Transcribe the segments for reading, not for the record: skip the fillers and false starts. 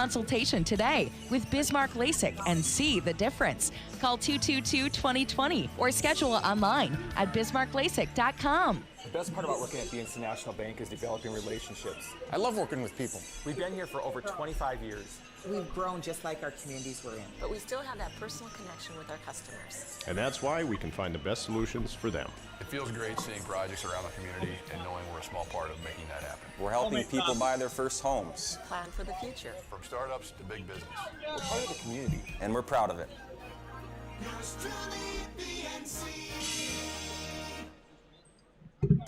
consultation today with Bismarck LASIK and see the difference. Call 222-2020 or schedule online at bismarcklasik.com. The best part about working at the International Bank is developing relationships. I love working with people. We've been here for over 25 years. We've grown just like our communities we're in. But we still have that personal connection with our customers. And that's why we can find the best solutions for them. It feels great seeing projects around the community and knowing we're a small part of making that happen. We're helping people buy their first homes. Plan for the future. From startups to big business. We're part of the community. And we're proud of it.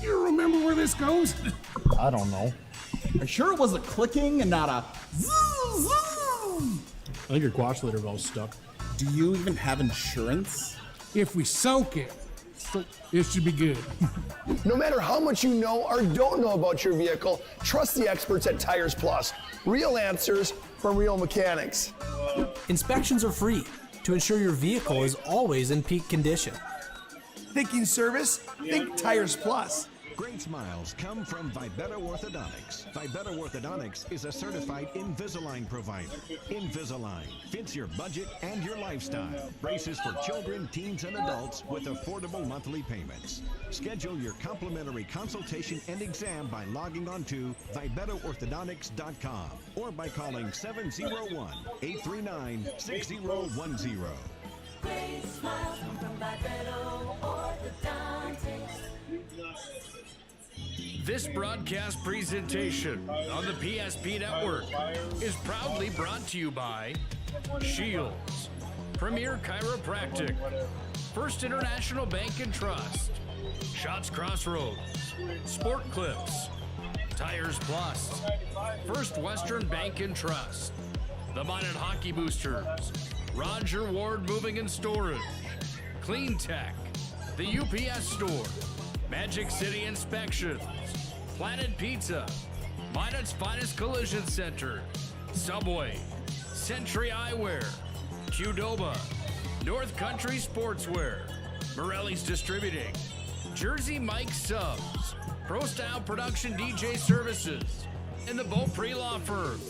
You remember where this goes? I don't know. Are you sure it was a clicking and not a zzz, zzz? I think your quash later valve's stuck. Do you even have insurance? If we soak it, it should be good. No matter how much you know or don't know about your vehicle, trust the experts at Tires Plus. Real answers from real mechanics. Inspections are free to ensure your vehicle is always in peak condition. Thinking service? Think Tires Plus. Great smiles come from Vibetta Orthodontics. Vibetta Orthodontics is a certified Invisalign provider. Invisalign fits your budget and your lifestyle. Braces for children, teens, and adults with affordable monthly payments. Schedule your complimentary consultation and exam by logging on to VibettaOrthodontics.com or by calling 701-839-6010. Great smiles come from Vibetta Orthodontics. This broadcast presentation on the PSP Network is proudly brought to you by Scheels, Premier Chiropractic, First International Bank and Trust, Shots Crossroads, Sport Clips, Tires Plus, First Western Bank and Trust, the Minot Hockey Boosters, Roger Ward Moving and Storage, Clean Tech, the UPS Store, Magic City Inspections, Planet Pizza, Minot's Finest Collision Center, Subway, Century Eyewear, Qdoba, North Country Sportswear, Morelli's Distributing, Jersey Mike Subs, Pro Style Production DJ Services, and the Beaupre Law Firm.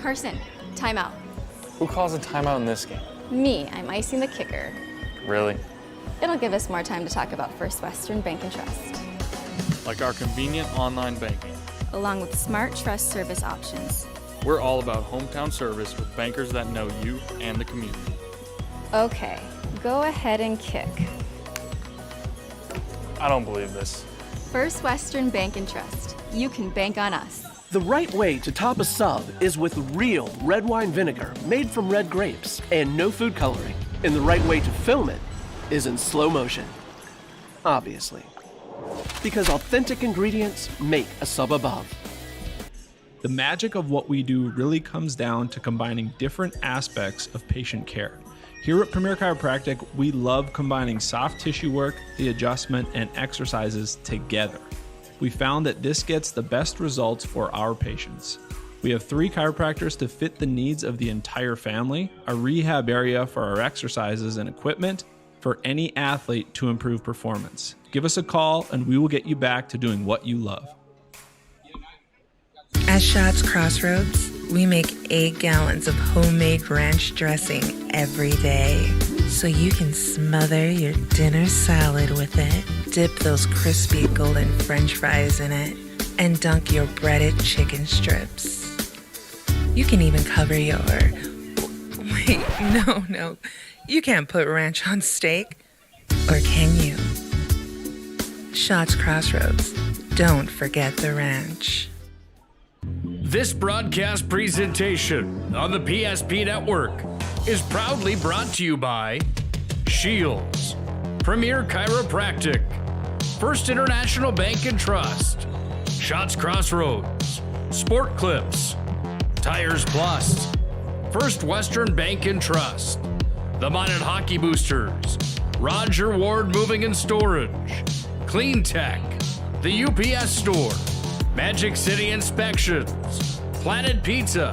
Carson, timeout. Who calls a timeout in this game? Me, I'm icing the kicker. Really? It'll give us more time to talk about First Western Bank and Trust. Like our convenient online banking. Along with smart trust service options. We're all about hometown service with bankers that know you and the community. Okay, go ahead and kick. I don't believe this. First Western Bank and Trust. You can bank on us. The right way to top a sub is with real red wine vinegar made from red grapes and no food coloring. And the right way to film it is in slow motion. Obviously. Because authentic ingredients make a sub above. The magic of what we do really comes down to combining different aspects of patient care. Here at Premier Chiropractic, we love combining soft tissue work, the adjustment, and exercises together. We found that this gets the best results for our patients. We have 3 chiropractors to fit the needs of the entire family, a rehab area for our exercises and equipment for any athlete to improve performance. Give us a call and we will get you back to doing what you love. At Shots Crossroads, we make 8 gallons of homemade ranch dressing every day. So you can smother your dinner salad with it, dip those crispy golden french fries in it, and dunk your breaded chicken strips. You can even cover your... Wait, no. You can't put ranch on steak. Or can you? Shots Crossroads. Don't forget the ranch. This broadcast presentation on the PSP Network is proudly brought to you by Scheels, Premier Chiropractic, First International Bank and Trust, Shots Crossroads, Sport Clips, Tires Plus, First Western Bank and Trust, the Minot Hockey Boosters, Roger Ward Moving and Storage, Clean Tech, the UPS Store, Magic City Inspections, Planet Pizza,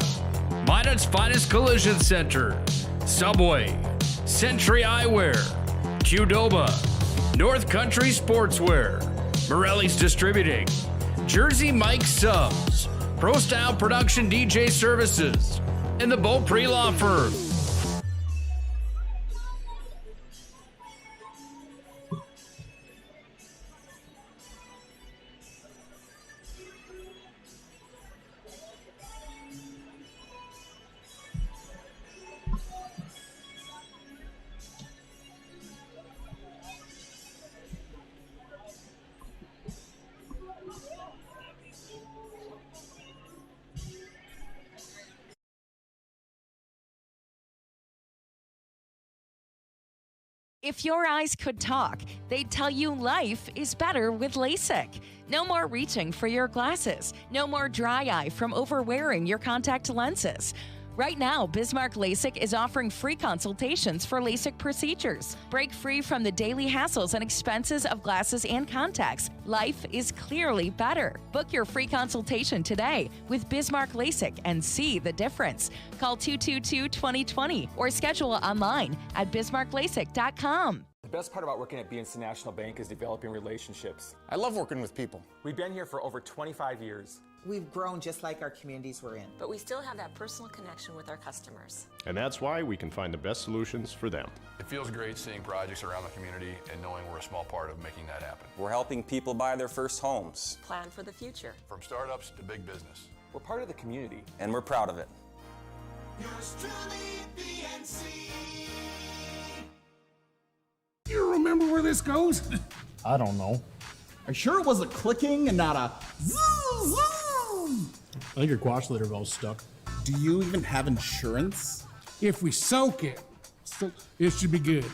Minot's Finest Collision Center, Subway, Century Eyewear, Qdoba, North Country Sportswear, Morelli's Distributing, Jersey Mike Subs, Pro Style Production DJ Services, and the Beaupre Law Firm. If your eyes could talk, they'd tell you life is better with LASIK. No more reaching for your glasses. No more dry eye from overwearing your contact lenses. Right now, Bismarck LASIK is offering free consultations for LASIK procedures. Break free from the daily hassles and expenses of glasses and contacts. Life is clearly better. Book your free consultation today with Bismarck LASIK and see the difference. Call 222-2020 or schedule online at bismarcklasik.com. The best part about working at BNC National Bank is developing relationships. I love working with people. We've been here for over 25 years. We've grown just like our communities we're in. But we still have that personal connection with our customers. And that's why we can find the best solutions for them. It feels great seeing projects around the community and knowing we're a small part of making that happen. We're helping people buy their first homes. Plan for the future. From startups to big business. We're part of the community. And we're proud of it. Yours truly, BNC. You remember where this goes? I don't know. Are you sure it was a clicking and not a zoom, zoom? I think your quash later valve's stuck. Do you even have insurance? If we soak it, it should be good.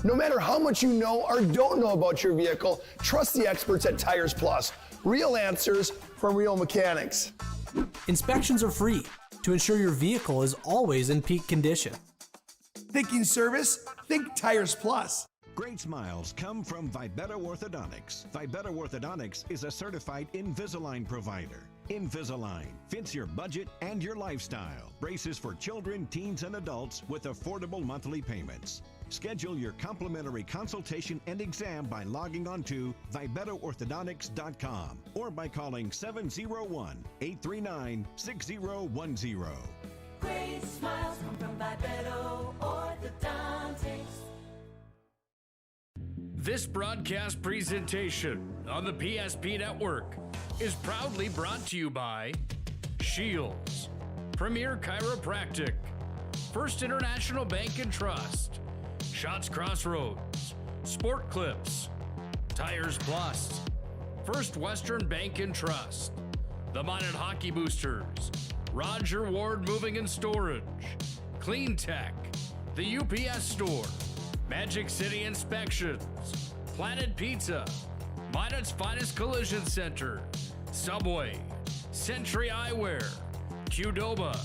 No matter how much you know or don't know about your vehicle, trust the experts at Tires Plus. Real answers from real mechanics. Inspections are free to ensure your vehicle is always in peak condition. Thinking service? Think Tires Plus. Great smiles come from Vibetta Orthodontics. Vibetta Orthodontics is a certified Invisalign provider. Invisalign fits your budget and your lifestyle. Braces for children, teens, and adults with affordable monthly payments. Schedule your complimentary consultation and exam by logging on to VibettaOrthodontics.com or by calling 701-839-6010. Great smiles come from Vibetta Orthodontics. This broadcast presentation on the PSP Network is proudly brought to you by Scheels, Premier Chiropractic, First International Bank and Trust, Shots Crossroads, Sport Clips, Tires Plus, First Western Bank and Trust, the Minot Hockey Boosters, Roger Ward Moving and Storage, Clean Tech, the UPS Store, Magic City Inspections, Planet Pizza, Minot's Finest Collision Center, Subway, Century Eyewear, Qdoba,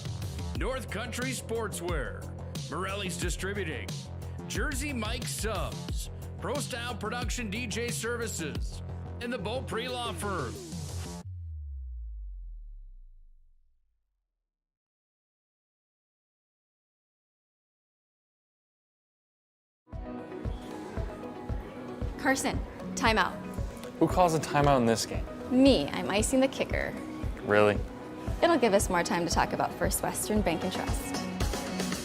North Country Sportswear, Morelli's Distributing, Jersey Mike Subs, Pro Style Production DJ Services, and the Beaupre Law Firm. Carson, timeout. Who calls a timeout in this game? Me, I'm icing the kicker. Really? It'll give us more time to talk about First Western Bank and Trust,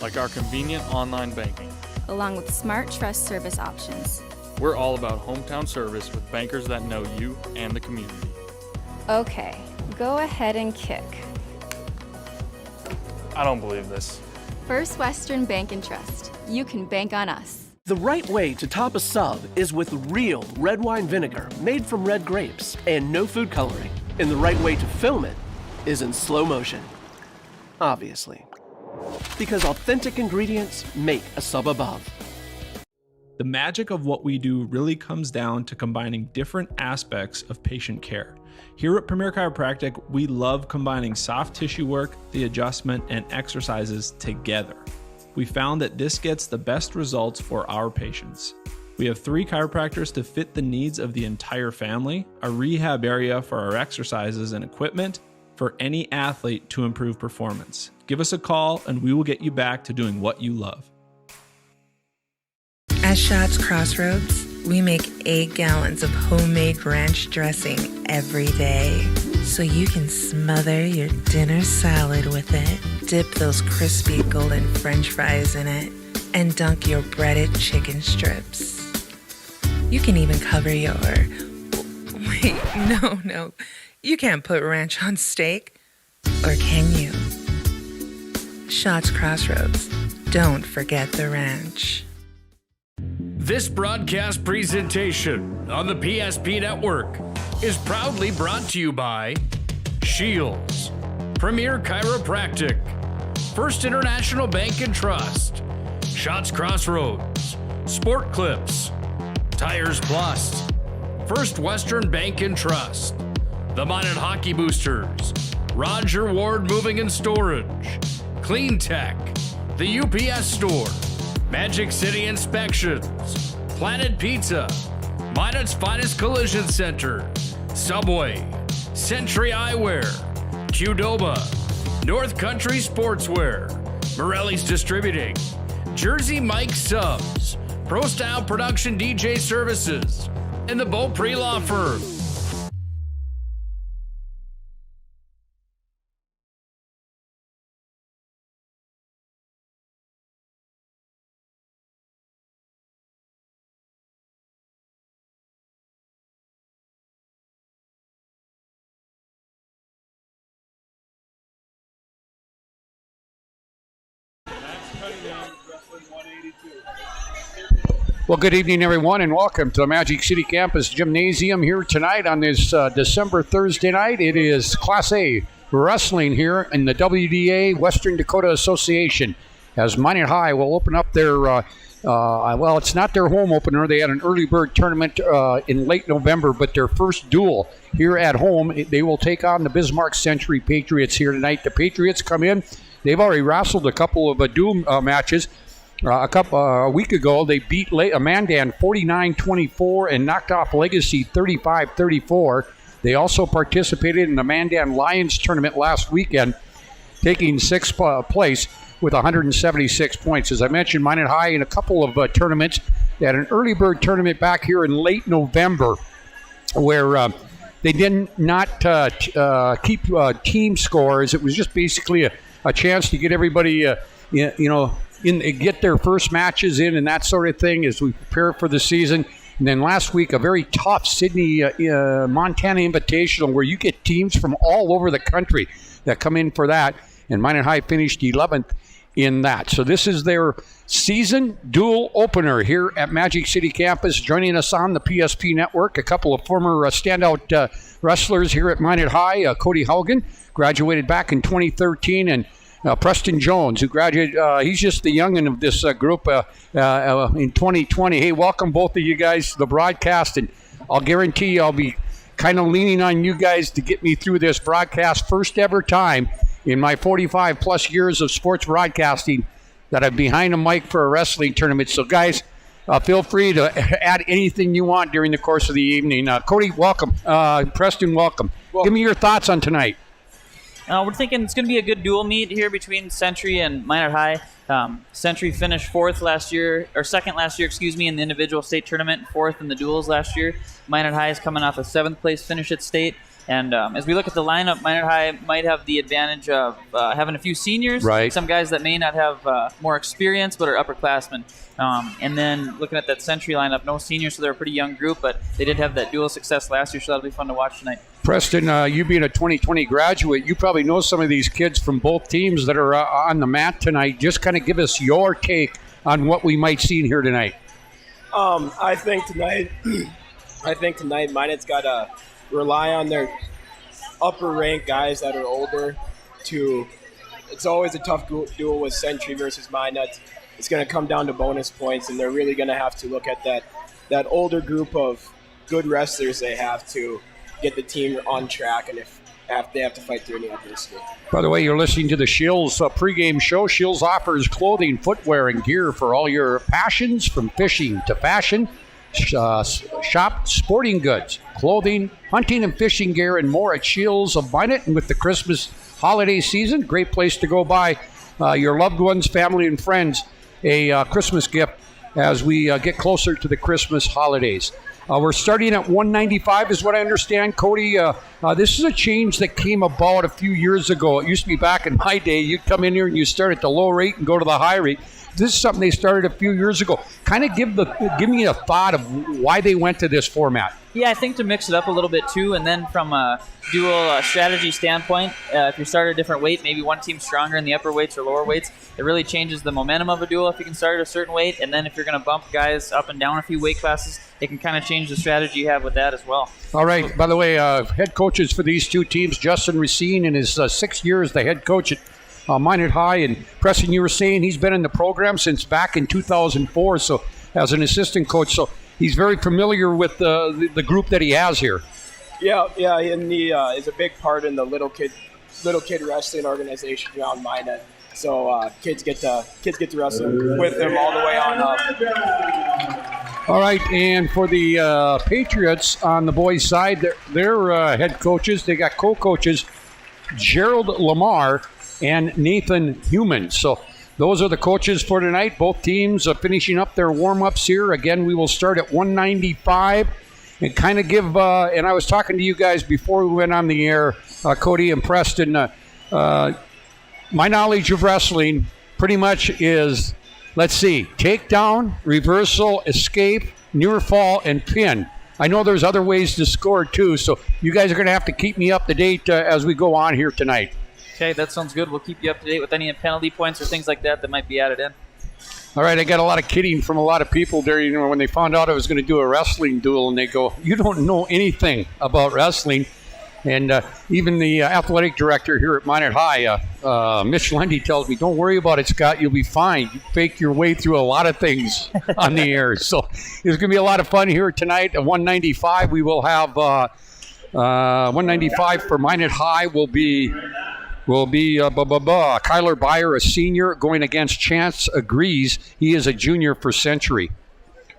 Like our convenient online banking. along with smart trust service options. We're all about hometown service with bankers that know you and the community. Okay, go ahead and kick. I don't believe this. First Western Bank and Trust. You can bank on us. The right way to top a sub is with real red wine vinegar made from red grapes and no food coloring. And the right way to film it is in slow motion. Obviously. Because authentic ingredients make a sub above. The magic of what we do really comes down to combining different aspects of patient care. Here at Premier Chiropractic, we love combining soft tissue work, the adjustment, and exercises together. We found that this gets the best results for our patients. We have 3 chiropractors to fit the needs of the entire family, a rehab area for our exercises and equipment, for any athlete to improve performance. Give us a call and we will get you back to doing what you love. At Shots Crossroads, we make 8 gallons of homemade ranch dressing every day, so you can smother your dinner salad with it, dip those crispy golden French fries in it, and dunk your breaded chicken strips. You can even cover your... Wait, no. You can't put ranch on steak. Or can you? Shots Crossroads. Don't forget the ranch. This broadcast presentation on the PSP Network is proudly brought to you by Scheels, Premier Chiropractic, First International Bank and Trust, Shots Crossroads, Sport Clips, Tires Plus, First Western Bank and Trust, the Minot Hockey Boosters, Roger Ward Moving and Storage, Clean Tech, the UPS Store, Magic City Inspections, Planet Pizza, Minot's Finest Collision Center, Subway, Century Eyewear, Qdoba, North Country Sportswear, Morelli's Distributing, Jersey Mike Subs, Pro Style Production DJ Services, and the Beaupre Law Firm. Well, good evening, everyone, and welcome to the Magic City Campus Gymnasium here tonight on this December Thursday night. It is Class A wrestling here in the WDA Western Dakota Association as Minot High will open up their, well, it's not their home opener. They had an early bird tournament in late November, but their first duel here at home, they will take on the Bismarck Century Patriots here tonight. The Patriots come in. They've already wrestled a couple of duel matches. A week ago, they beat Mandan 49-24 and knocked off Legacy 35-34. They also participated in the Mandan Lions tournament last weekend, taking sixth place with 176 points. As I mentioned, Minot High in a couple of tournaments. They had an early bird tournament back here in late November where they did not keep team scores. It was just basically a chance to get everybody, get their first matches in and that sort of thing as we prepare for the season. And then last week, a very tough Sydney, Montana Invitational where you get teams from all over the country that come in for that. And Minot High finished 11th in that. So this is their season dual opener here at Magic City Campus. Joining us on the PSP Network, a couple of former standout wrestlers here at Minot High. Cody Haugen graduated back in 2013, and Preston Jones, who graduated, he's just the youngin' of this group in 2020. Hey, welcome both of you guys to the broadcast, and I'll guarantee you I'll be kind of leaning on you guys to get me through this broadcast. First ever time in my 45-plus years of sports broadcasting that I'm behind a mic for a wrestling tournament. So, guys, feel free to add anything you want during the course of the evening. Cody, welcome. Preston, welcome. Give me your thoughts on tonight. We're thinking it's going to be a good dual meet here between Century and Minot High. Century finished second last year, in the individual state tournament, fourth in the duels last year. Minot High is coming off a 7th place finish at state. And as we look at the lineup, Minot High might have the advantage of having a few seniors, right. Some guys that may not have more experience but are upperclassmen. And then looking at that Century lineup, no seniors, so they're a pretty young group, but they did have that dual success last year, so that'll be fun to watch tonight. Preston, you being a 2020 graduate, you probably know some of these kids from both teams that are on the mat tonight. Just kind of give us your take on what we might see in here tonight. I think tonight Minot's got to rely on their upper-ranked guys that are older. It's always a tough duel with Century versus Minot. It's going to come down to bonus points, and they're really going to have to look at that older group of good wrestlers they have to get the team on track, and if they have to fight through any adversity. By the way, you're listening to the Scheels pregame show. Scheels offers clothing, footwear, and gear for all your passions, from fishing to fashion. Shop sporting goods, clothing, hunting and fishing gear, and more at Scheels of Minot. And with the Christmas holiday season, great place to go buy your loved ones, family, and friends a Christmas gift as we get closer to the Christmas holidays. We're starting at $195 is what I understand. Cody, this is a change that came about a few years ago. It used to be back in my day, you'd come in here and you start at the low rate and go to the high rate. This is something they started a few years ago. Kind of give me a thought of why they went to this format. Yeah, I think to mix it up a little bit too, and then from a dual strategy standpoint, if you start at a different weight, maybe one team's stronger in the upper weights or lower weights, it really changes the momentum of a duel if you can start at a certain weight, and then if you're going to bump guys up and down a few weight classes, it can kind of change the strategy you have with that as well. All right, by the way, head coaches for these two teams, Justin Racine in his 6 years, the head coach at Minot High, and Preston, you were saying he's been in the program since back in 2004, so as an assistant coach, so he's very familiar with the group that he has here. Yeah, and he is a big part in the little kid wrestling organization around Minot. So kids get to wrestle with him all the way on up. All right, and for the Patriots on the boys' side, their head coaches, they got co-coaches Gerald Lamar and Nathan Heumann. So those are the coaches for tonight. Both teams are finishing up their warm-ups here. Again, we will start at 195 and kind of give, and I was talking to you guys before we went on the air, Cody and Preston, my knowledge of wrestling pretty much is, let's see, takedown, reversal, escape, near fall, and pin. I know there's other ways to score too, so you guys are going to have to keep me up to date as we go on here tonight. Okay, that sounds good. We'll keep you up to date with any penalty points or things like that might be added in. All right, I got a lot of kidding from a lot of people there. You know, when they found out I was going to do a wrestling duel, and they go, "You don't know anything about wrestling." And even the athletic director here at Minot High, Mitch Lundy, tells me, "Don't worry about it, Scott. You'll be fine. You fake your way through a lot of things on the air." So it's going to be a lot of fun here tonight. At 195, we will have 195 for Minot High will be Kyler Byer, a senior, going against Chance Agrees. He is a junior for Century.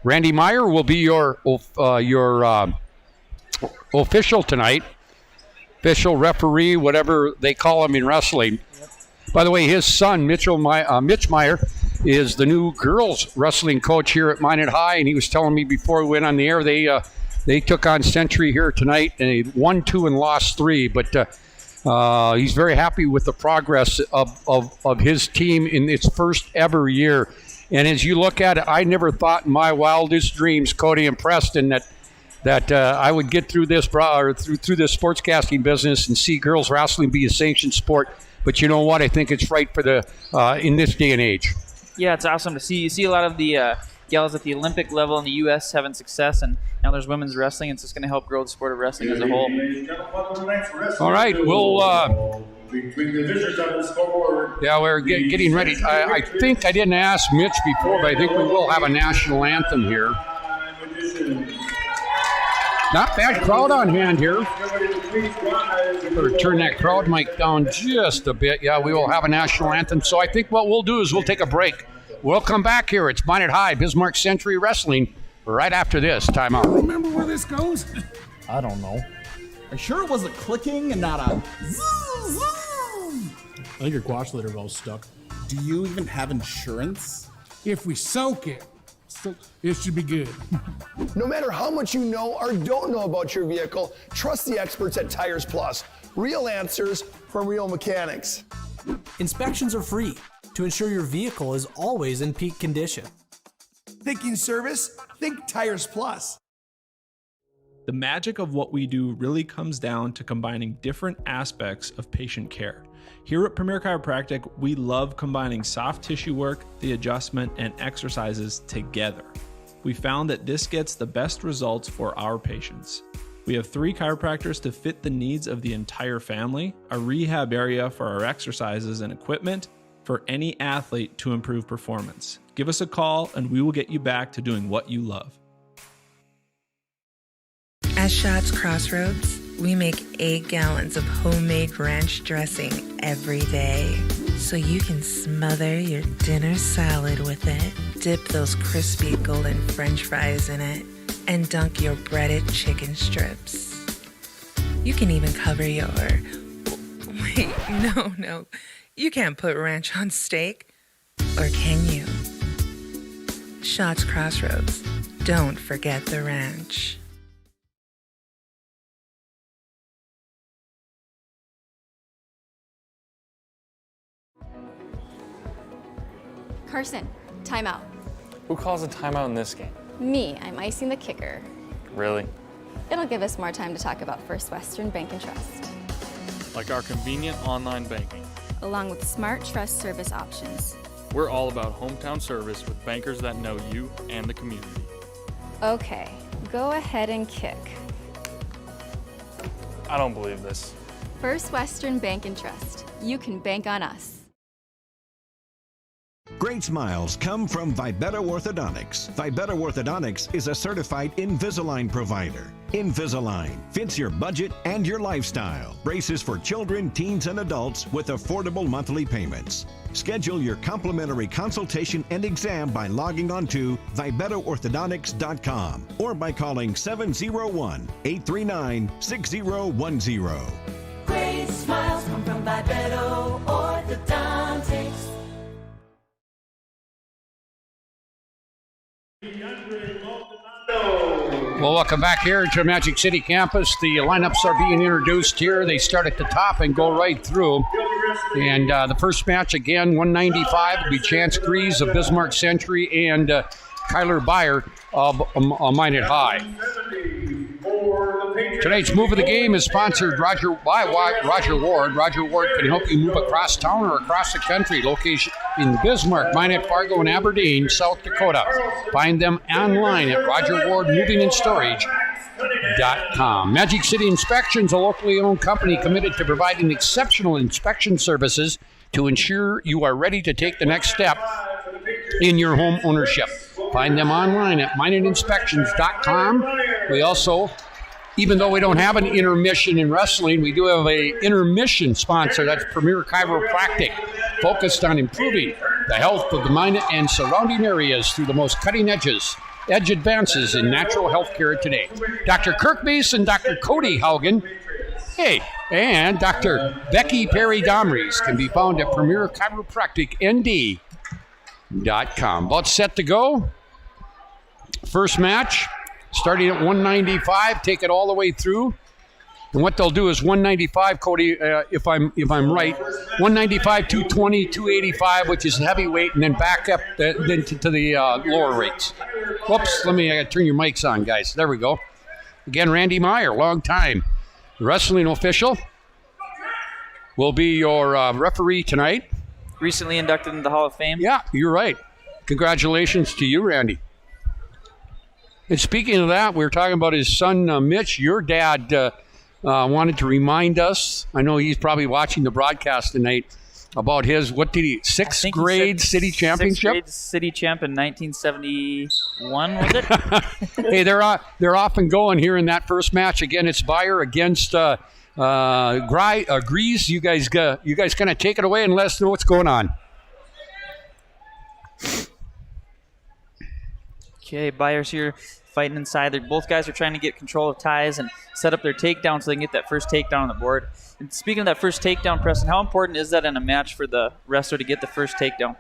Randy Meyer will be your official tonight. Official referee, whatever they call him in wrestling. By the way, his son, Mitch Meyer, is the new girls wrestling coach here at Minot High, and he was telling me before we went on the air, they took on Century here tonight, and they won 2 and lost 3, but he's very happy with the progress of his team in its first ever year. And as you look at it, I never thought in my wildest dreams, Cody and Preston, that I would get through this through this sportscasting business and see girls wrestling be a sanctioned sport. But you know what? I think it's right for the in this day and age. Yeah, it's awesome to see. You see a lot of the gals at the Olympic level in the U.S. having success, and now there's women's wrestling. It's just going to help grow the sport of wrestling as a whole. All right, we'll. Yeah, we're getting ready. I think I didn't ask Mitch before, but I think we will have a national anthem here. Not bad crowd on hand here. Better turn that crowd mic down just a bit. Yeah, we will have a national anthem. So I think what we'll do is we'll take a break. We'll come back here. It's Minot High, Bismarck Century Wrestling, right after this timeout. Remember where this goes? I don't know. Are you sure it was a clicking and not a zoom, zoom? I think your quash litter valve's stuck. Do you even have insurance? If we soak it, it should be good. No matter how much you know or don't know about your vehicle, trust the experts at Tires Plus. Real answers from real mechanics. Inspections are free to ensure your vehicle is always in peak condition. Thinking service? Think Tires Plus. The magic of what we do really comes down to combining different aspects of patient care. Here at Premier Chiropractic, we love combining soft tissue work, the adjustment, and exercises together. We found that this gets the best results for our patients. We have 3 chiropractors to fit the needs of the entire family, a rehab area for our exercises and equipment, for any athlete to improve performance. Give us a call and we will get you back to doing what you love. At Shots Crossroads, we make 8 gallons of homemade ranch dressing every day, so you can smother your dinner salad with it. Dip those crispy golden French fries in it. and dunk your breaded chicken strips. You can even cover your... Wait, no. You can't put ranch on steak. Or can you? Shots Crossroads. Don't forget the ranch. Carson, timeout. Who calls a timeout in this game? Me, I'm icing the kicker. Really? It'll give us more time to talk about First Western Bank and Trust, Like our convenient online banking. along with smart trust service options. We're all about hometown service with bankers that know you and the community. Okay, go ahead and kick. I don't believe this. First Western Bank and Trust. You can bank on us. Great smiles come from Vibetta Orthodontics. Vibetta Orthodontics is a certified Invisalign provider. Invisalign fits your budget and your lifestyle. Braces for children, teens, and adults with affordable monthly payments. Schedule your complimentary consultation and exam by logging on to VibettaOrthodontics.com or by calling 701-839-6010. Great smiles come from Bipedal Orthodontics. Well, welcome back here to Magic City campus. The lineups are being introduced here. They start at the top and go right through. And the first match, again, 195 will be Chance Grease of Bismarck Century and Kyler Byer of Minot High. Tonight's move of the game is sponsored by Roger Ward. Roger Ward can help you move across town or across the country. Location in Bismarck, Minot, Fargo, and Aberdeen, South Dakota. Find them online at RogerWardMovingAndStorage.com. Magic City Inspections, a locally owned company committed to providing exceptional inspection services to ensure you are ready to take the next step in your home ownership. Find them online at MinotInspections.com. We also, even though we don't have an intermission in wrestling, we do have a intermission sponsor. That's Premier Chiropractic, focused on improving the health of the Minot and surrounding areas through the most cutting edge advances in natural health care today. Dr. Kirk Mason, Dr. Cody Haugen, and Dr. Becky Perry Domries can be found at Premier Chiropractic ND.com. About set to go. First match, starting at 195, take it all the way through. And what they'll do is 195, Cody, if I'm right, 195, 220, 285, which is heavyweight, and then back up to the lower rates. Whoops, I gotta turn your mics on, guys. There we go. Again, Randy Meyer, long time wrestling official, will be your referee tonight. Recently inducted into the Hall of Fame. Yeah, you're right. Congratulations to you, Randy. And speaking of that, we were talking about his son, Mitch. Your dad wanted to remind us, I know he's probably watching the broadcast tonight, about his, sixth grade city championship? 6th grade city champ in 1971, was it? Hey, they're off and going here in that first match. Again, it's Byer against Grease. You guys kind of take it away and let us know what's going on. Okay, Byers here fighting inside. Both guys are trying to get control of ties and set up their takedown so they can get that first takedown on the board. And speaking of that first takedown, Preston, how important is that in a match for the wrestler to get the first takedown?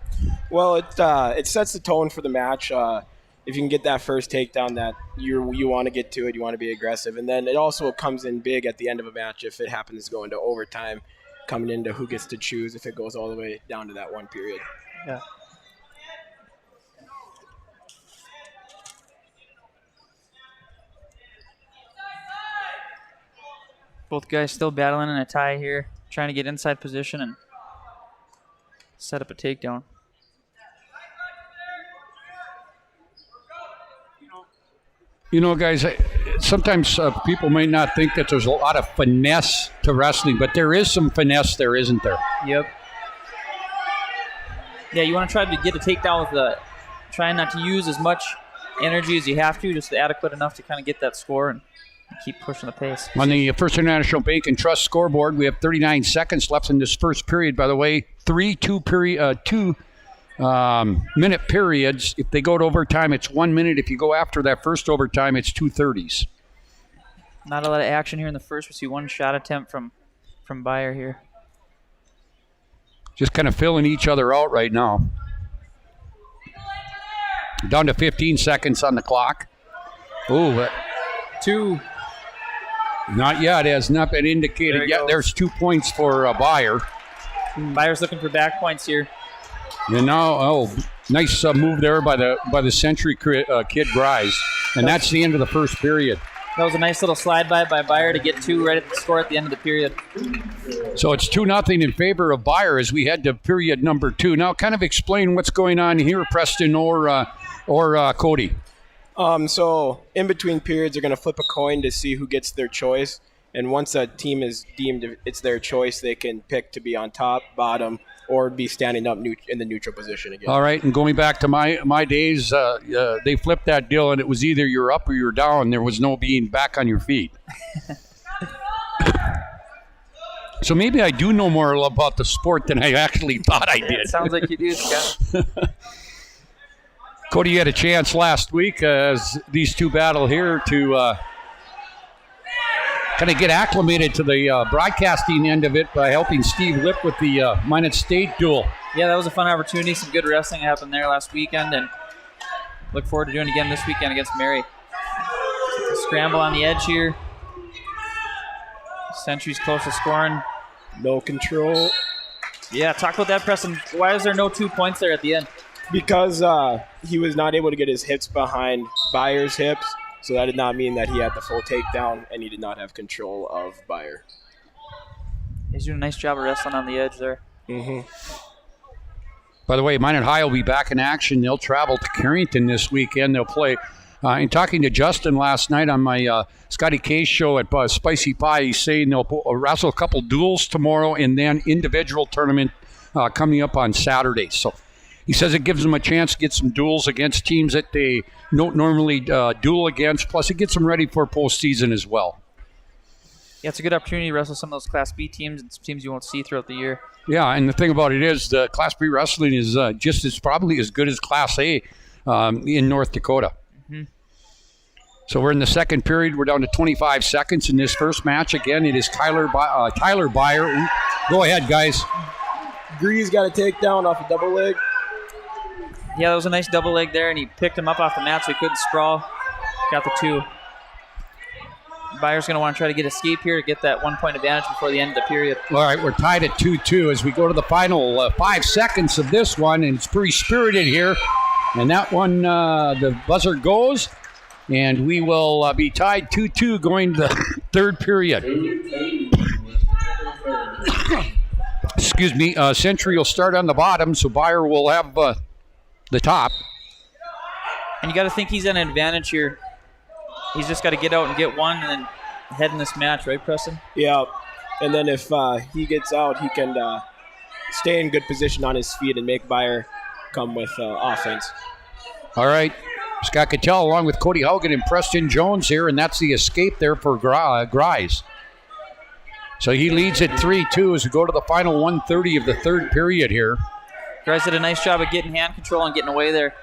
Well, it sets the tone for the match. If you can get that first takedown that you want to get to it, you want to be aggressive. And then it also comes in big at the end of a match if it happens to go into overtime, coming into who gets to choose if it goes all the way down to that one period. Yeah. Both guys still battling in a tie here, trying to get inside position and set up a takedown. You know, guys, sometimes people may not think that there's a lot of finesse to wrestling, but there is some finesse there, isn't there? Yep. Yeah, you want to try to get a takedown with trying not to use as much energy as you have to, just adequate enough to kind of get that score and keep pushing the pace. On the First International Bank and Trust scoreboard, we have 39 seconds left in this first period. By the way, 2 minute periods. If they go to overtime, it's 1 minute. If you go after that first overtime, it's 2:30s. Not a lot of action here in the first. We see one shot attempt from Bayer here. Just kind of filling each other out right now. Down to 15 seconds on the clock. Oh, 2. Not yet. It has not been indicated yet. There's 2 points for Bayer. Bayer's looking for back points here. And now, nice move there by the Century kid Grise. And that's the end of the first period. That was a nice little slide by Bayer to get 2 right at the score at the end of the period. So it's 2-0 in favor of Bayer as we head to period number 2. Now, kind of explain what's going on here, Preston or Cody. So in between periods, they're going to flip a coin to see who gets their choice. And once a team is deemed it's their choice, they can pick to be on top, bottom, or be standing up in the neutral position again. All right, and going back to my days, they flipped that deal, and it was either you're up or you're down. There was no being back on your feet. So maybe I do know more about the sport than I actually thought I did. Sounds like you do, Scott. Cody, you had a chance last week as these two battle here to kind of get acclimated to the broadcasting end of it by helping Steve Lipp with the Minot State duel. Yeah, that was a fun opportunity. Some good wrestling happened there last weekend, and look forward to doing it again this weekend against Mary. Scramble on the edge here. Century's close to scoring. No control. Yeah, talk about that, Preston. Why is there no 2 points there at the end? Because he was not able to get his hips behind Bayer's hips, so that did not mean that he had the full takedown, and he did not have control of Bayer. He's doing a nice job of wrestling on the edge there. Mm-hmm. By the way, Minot High will be back in action. They'll travel to Carrington this weekend. They'll play. And talking to Justin last night on my Scotty K show at Spicy Pie, he's saying they'll wrestle a couple duels tomorrow and then individual tournament coming up on Saturday. So he says it gives them a chance to get some duels against teams that they don't normally duel against. Plus, it gets them ready for postseason as well. Yeah, it's a good opportunity to wrestle some of those Class B teams and some teams you won't see throughout the year. Yeah, and the thing about it is the Class B wrestling is just as probably as good as Class A in North Dakota. Mm-hmm. So we're in the second period. We're down to 25 seconds in this first match. Again, it is Tyler Bayer. Go ahead, guys. Grease got a takedown off a double leg. Yeah, that was a nice double leg there, and he picked him up off the mat so he couldn't sprawl. Got the 2. Bayer's going to want to try to get escape here to get that 1 point advantage before the end of the period. All right, we're tied at 2-2 as we go to the final 5 seconds of this one, and it's pretty spirited here. And that one, the buzzer goes, and we will be tied 2-2 going to the third period. Excuse me. Century will start on the bottom, so Bayer will have the top. And you got to think he's at an advantage here. He's just got to get out and get one and then head in this match, right, Preston? Yeah. And then if he gets out, he can stay in good position on his feet and make Bayer come with offense. All right. Scott Kittell along with Cody Haugen and Preston Jones here, and that's the escape there for Grise. So he leads at 3-2 as we go to the final 1:30 of the third period here. Grise did a nice job of getting hand control and getting away there.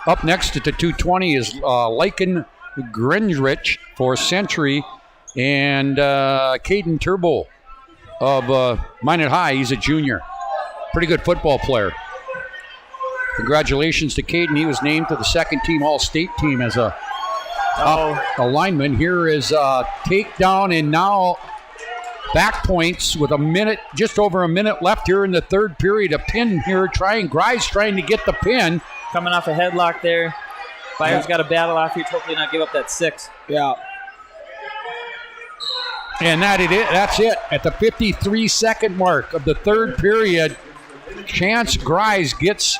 Up next at the 220 is Lycan Grinrich for Century and Caden Turbo of Minot High. He's a junior. Pretty good football player. Congratulations to Caden. He was named to the second team All-State team as a lineman. Here is takedown and now back points with just over a minute left here in the third period. A pin here, Grise trying to get the pin. Coming off a headlock there. Bayer's got to battle off here to hopefully not give up that 6. Yeah. And that's it. At the 53-second mark of the third period, Chance Grise gets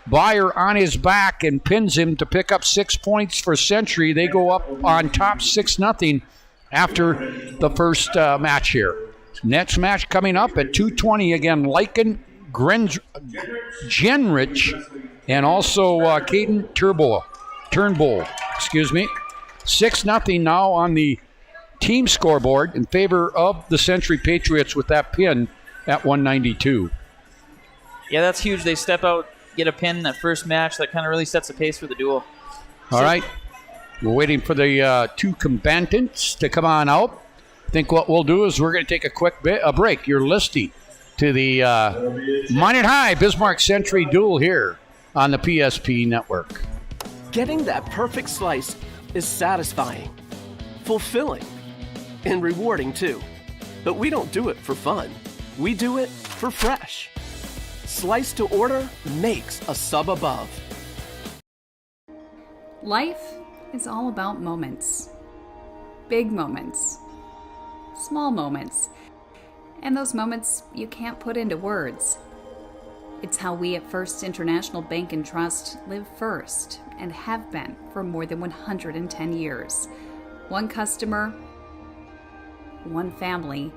Bayer on his back and pins him to pick up 6 points for Century. They go up on top 6-0 after the first match here. Next match coming up at 2:20 again, Lycan Genrich and also Caden Turnbull. 6-0 now on the team scoreboard in favor of the Century Patriots with that pin at 192. Yeah, that's huge. They step out get a pin in that first match. That kind of really sets the pace for the duel. All right. We're waiting for the two combatants to come on out. I think what we'll do is we're going to take a quick break. You're listening to the Minot High Bismarck Century duel here on the PSP Network. Getting that perfect slice is satisfying, fulfilling, and rewarding too. But we don't do it for fun. We do it for fresh. Slice to order makes a sub above. Life is all about moments. Big moments. Small moments. And those moments you can't put into words. It's how we at First International Bank and Trust live first and have been for more than 110 years. One customer, one family,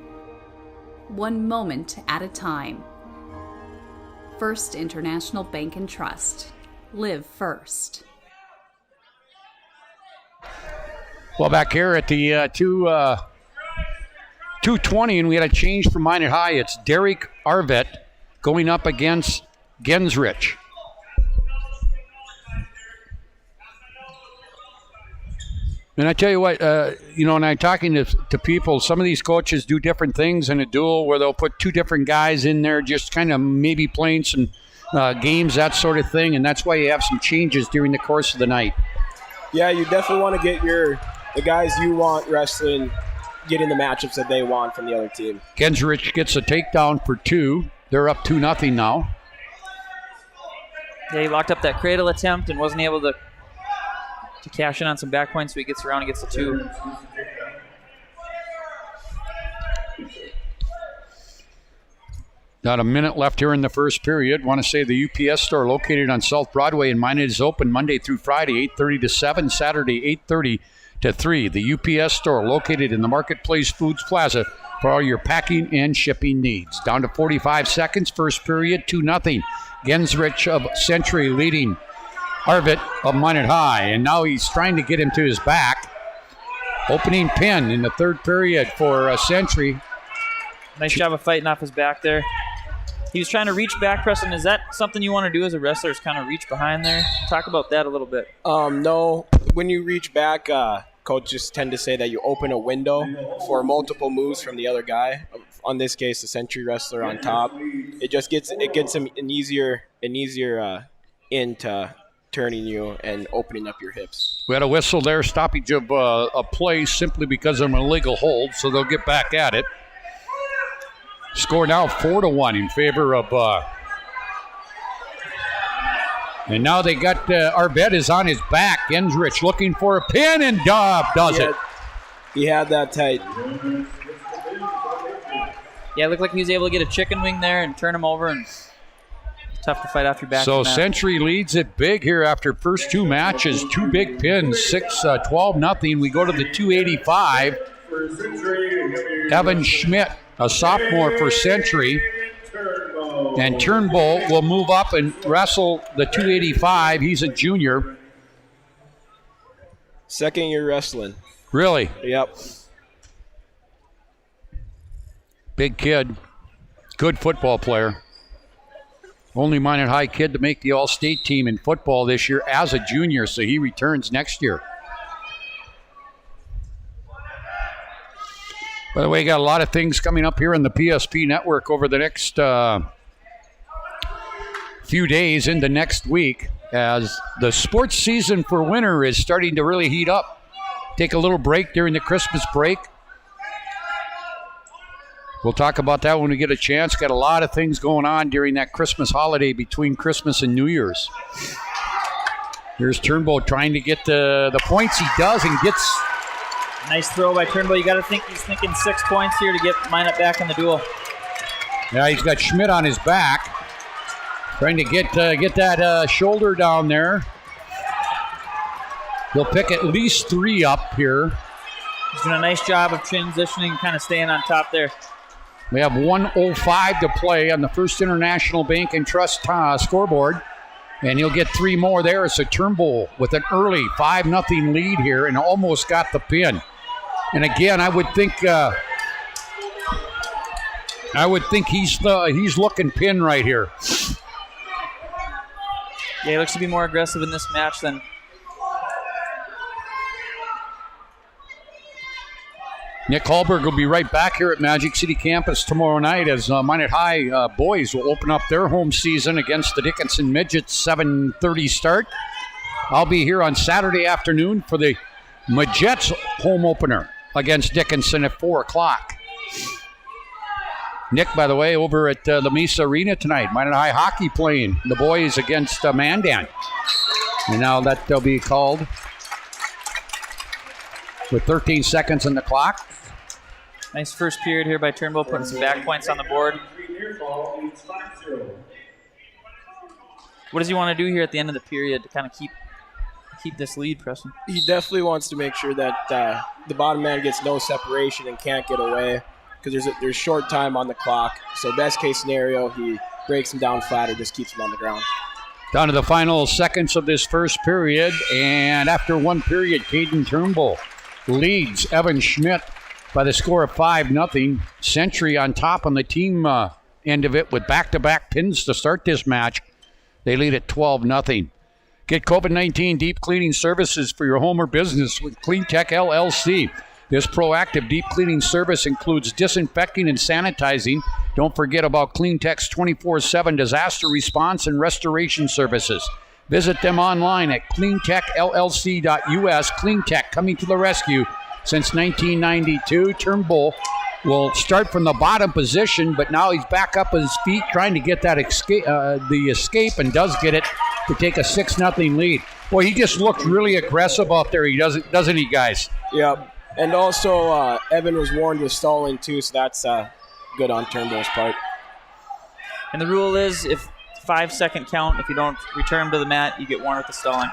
one moment at a time. First International Bank and Trust. Live first. Well, back here at the 2:20, and we had a change from Minot High. It's Derek Arvet going up against Gensrich. And I tell you what, and I'm talking to people, some of these coaches do different things in a duel where they'll put two different guys in there, just kind of maybe playing some games, that sort of thing, and that's why you have some changes during the course of the night. Yeah, you definitely want to get the guys you want wrestling, getting the matchups that they want from the other team. Gensrich gets a takedown for 2. They're up 2-0 now. Yeah, he locked up that cradle attempt and wasn't able to cash in on some back points, so he gets around and gets the 2. About a minute left here in the first period. Want to say the UPS store located on South Broadway in Minot is open Monday through Friday, 8:30 to 7, Saturday, 8:30 to 3. The UPS store located in the Marketplace Foods Plaza for all your packing and shipping needs. Down to 45 seconds, first period, 2-0. Gensrich of Century leading Arvet of Minot High, and now he's trying to get him to his back. Opening pin in the third period for Century. Nice job of fighting off his back there. He was trying to reach back, Preston. Is that something you want to do as a wrestler, is kind of reach behind there? Talk about that a little bit. No. When you reach back, coaches tend to say that you open a window for multiple moves from the other guy. On this case, the Century wrestler on top. It gets him an easier into turning you and opening up your hips. We had a whistle there, stoppage of a play simply because of an illegal hold, so they'll get back at it. Score now 4-1 in favor of. And now they got Arvet is on his back. Gensrich looking for a pin, and does it. He had that tight. Yeah, it looked like he was able to get a chicken wing there and turn him over, and tough to fight off your back. So Century leads it big here after first 2 matches. 2 big pins, 12-0. We go to the 285. Evan Schmidt, a sophomore for Century. And Turnbull will move up and wrestle the 285. He's a junior. Second year wrestling. Really? Yep. Big kid. Good football player. Only Minot High kid to make the All-State team in football this year as a junior, so he returns next year. By the way, got a lot of things coming up here on the PSP Network over the next few days into next week as the sports season for winter is starting to really heat up. Take a little break during the Christmas break. We'll talk about that when we get a chance. Got a lot of things going on during that Christmas holiday between Christmas and New Year's. Here's Turnbull trying to get the points he does and gets. Nice throw by Turnbull. You got to think he's thinking 6 points here to get Minot back in the duel. Yeah, he's got Schmidt on his back. Trying to get that shoulder down there. He'll pick at least 3 up here. He's doing a nice job of transitioning and kind of staying on top there. We have 1:05 to play on the First International Bank and Trust scoreboard. And he'll get 3 more there. It's a Turnbull with an early 5-0 lead here and almost got the pin. And again, I would think he's looking pin right here. Yeah, he looks to be more aggressive in this match than. Nick Hallberg will be right back here at Magic City Campus tomorrow night as Minot High boys will open up their home season against the Dickinson Midgets, 7:30 start. I'll be here on Saturday afternoon for the Midgets home opener against Dickinson at 4 o'clock. Nick, by the way, over at the Mesa Arena tonight. Minot High hockey playing the boys against Mandan. And now that they'll be called with 13 seconds on the clock. Nice first period here by Turnbull, putting some back points on the board. What does he want to do here at the end of the period to kind of keep this lead, Preston? He definitely wants to make sure that the bottom man gets no separation and can't get away because there's short time on the clock. So best case scenario, he breaks him down flat or just keeps him on the ground. Down to the final seconds of this first period, and after one period, Caden Turnbull leads Evan Schmidt by the score of 5-0. Century on top on the team end of it with back-to-back pins to start this match. They lead at 12-0. Get COVID-19 deep cleaning services for your home or business with CleanTech LLC. This proactive deep cleaning service includes disinfecting and sanitizing. Don't forget about CleanTech's 24/7 disaster response and restoration services. Visit them online at cleantechllc.us. CleanTech coming to the rescue since 1992. Turnbull will start from the bottom position, but now he's back up on his feet trying to get that escape, and does get it to take a 6-0 lead. Boy, he just looks really aggressive out there. He doesn't he, guys? Yep. And also, Evan was warned with stalling too, so that's good on Turnbull's part. And the rule is, if 5-second count, if you don't return him to the mat, you get warned with the stalling.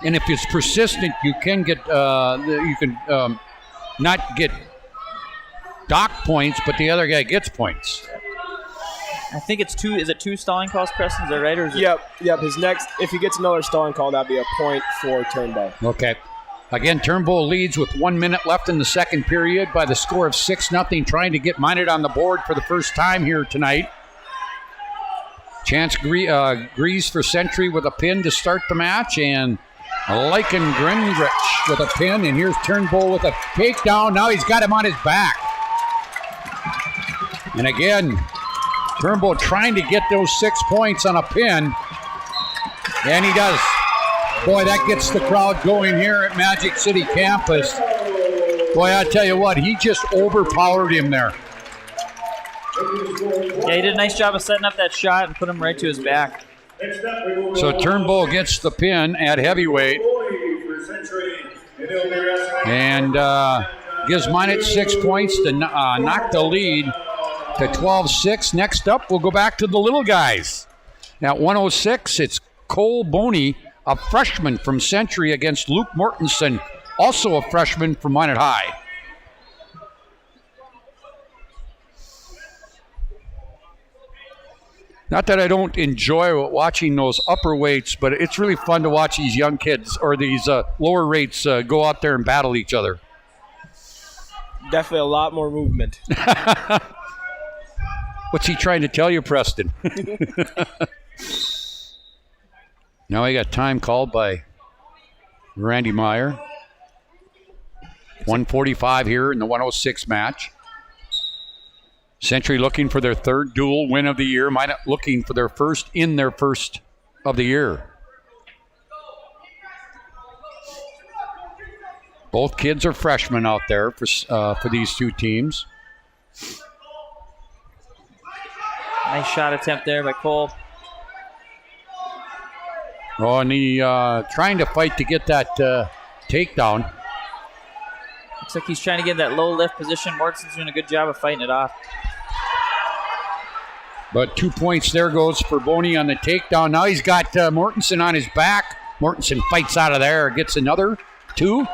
And if it's persistent, you can get not get dock points, but the other guy gets points. I think it's 2. Is it 2 stalling calls, Preston? Is that right? Or is Yep. His next, if he gets another stalling call, that'd be a point for Turnbull. Okay. Again, Turnbull leads with 1 minute left in the second period by the score of 6-0, trying to get Minot on the board for the first time here tonight. Chance Grease for Century with a pin to start the match, and Lycan Grinrich with a pin, and here's Turnbull with a takedown. Now he's got him on his back. And again, Turnbull trying to get those 6 points on a pin, and he does. Boy, that gets the crowd going here at Magic City Campus. Boy, I tell you what, he just overpowered him there. Yeah, he did a nice job of setting up that shot and put him right to his back. So Turnbull gets the pin at heavyweight and gives Minot 6 points to knock the lead to 12-6. Next up, we'll go back to the little guys. At 106, it's Cole Boney, a freshman from Century, against Luke Mortensen, also a freshman from Minot High. Not that I don't enjoy watching those upper weights, but it's really fun to watch these young kids or these lower rates go out there and battle each other. Definitely a lot more movement. What's he trying to tell you, Preston? Now we got time called by Randy Meyer. 1:45 here in the 106 match. Century looking for their third dual win of the year. Minot looking for their first of the year. Both kids are freshmen out there for these two teams. Nice shot attempt there by Cole. Oh, and he trying to fight to get that takedown. Looks like he's trying to get that low lift position. Mortensen's doing a good job of fighting it off. But 2 points there goes for Boney on the takedown. Now he's got Mortensen on his back. Mortensen fights out of there, gets another 2.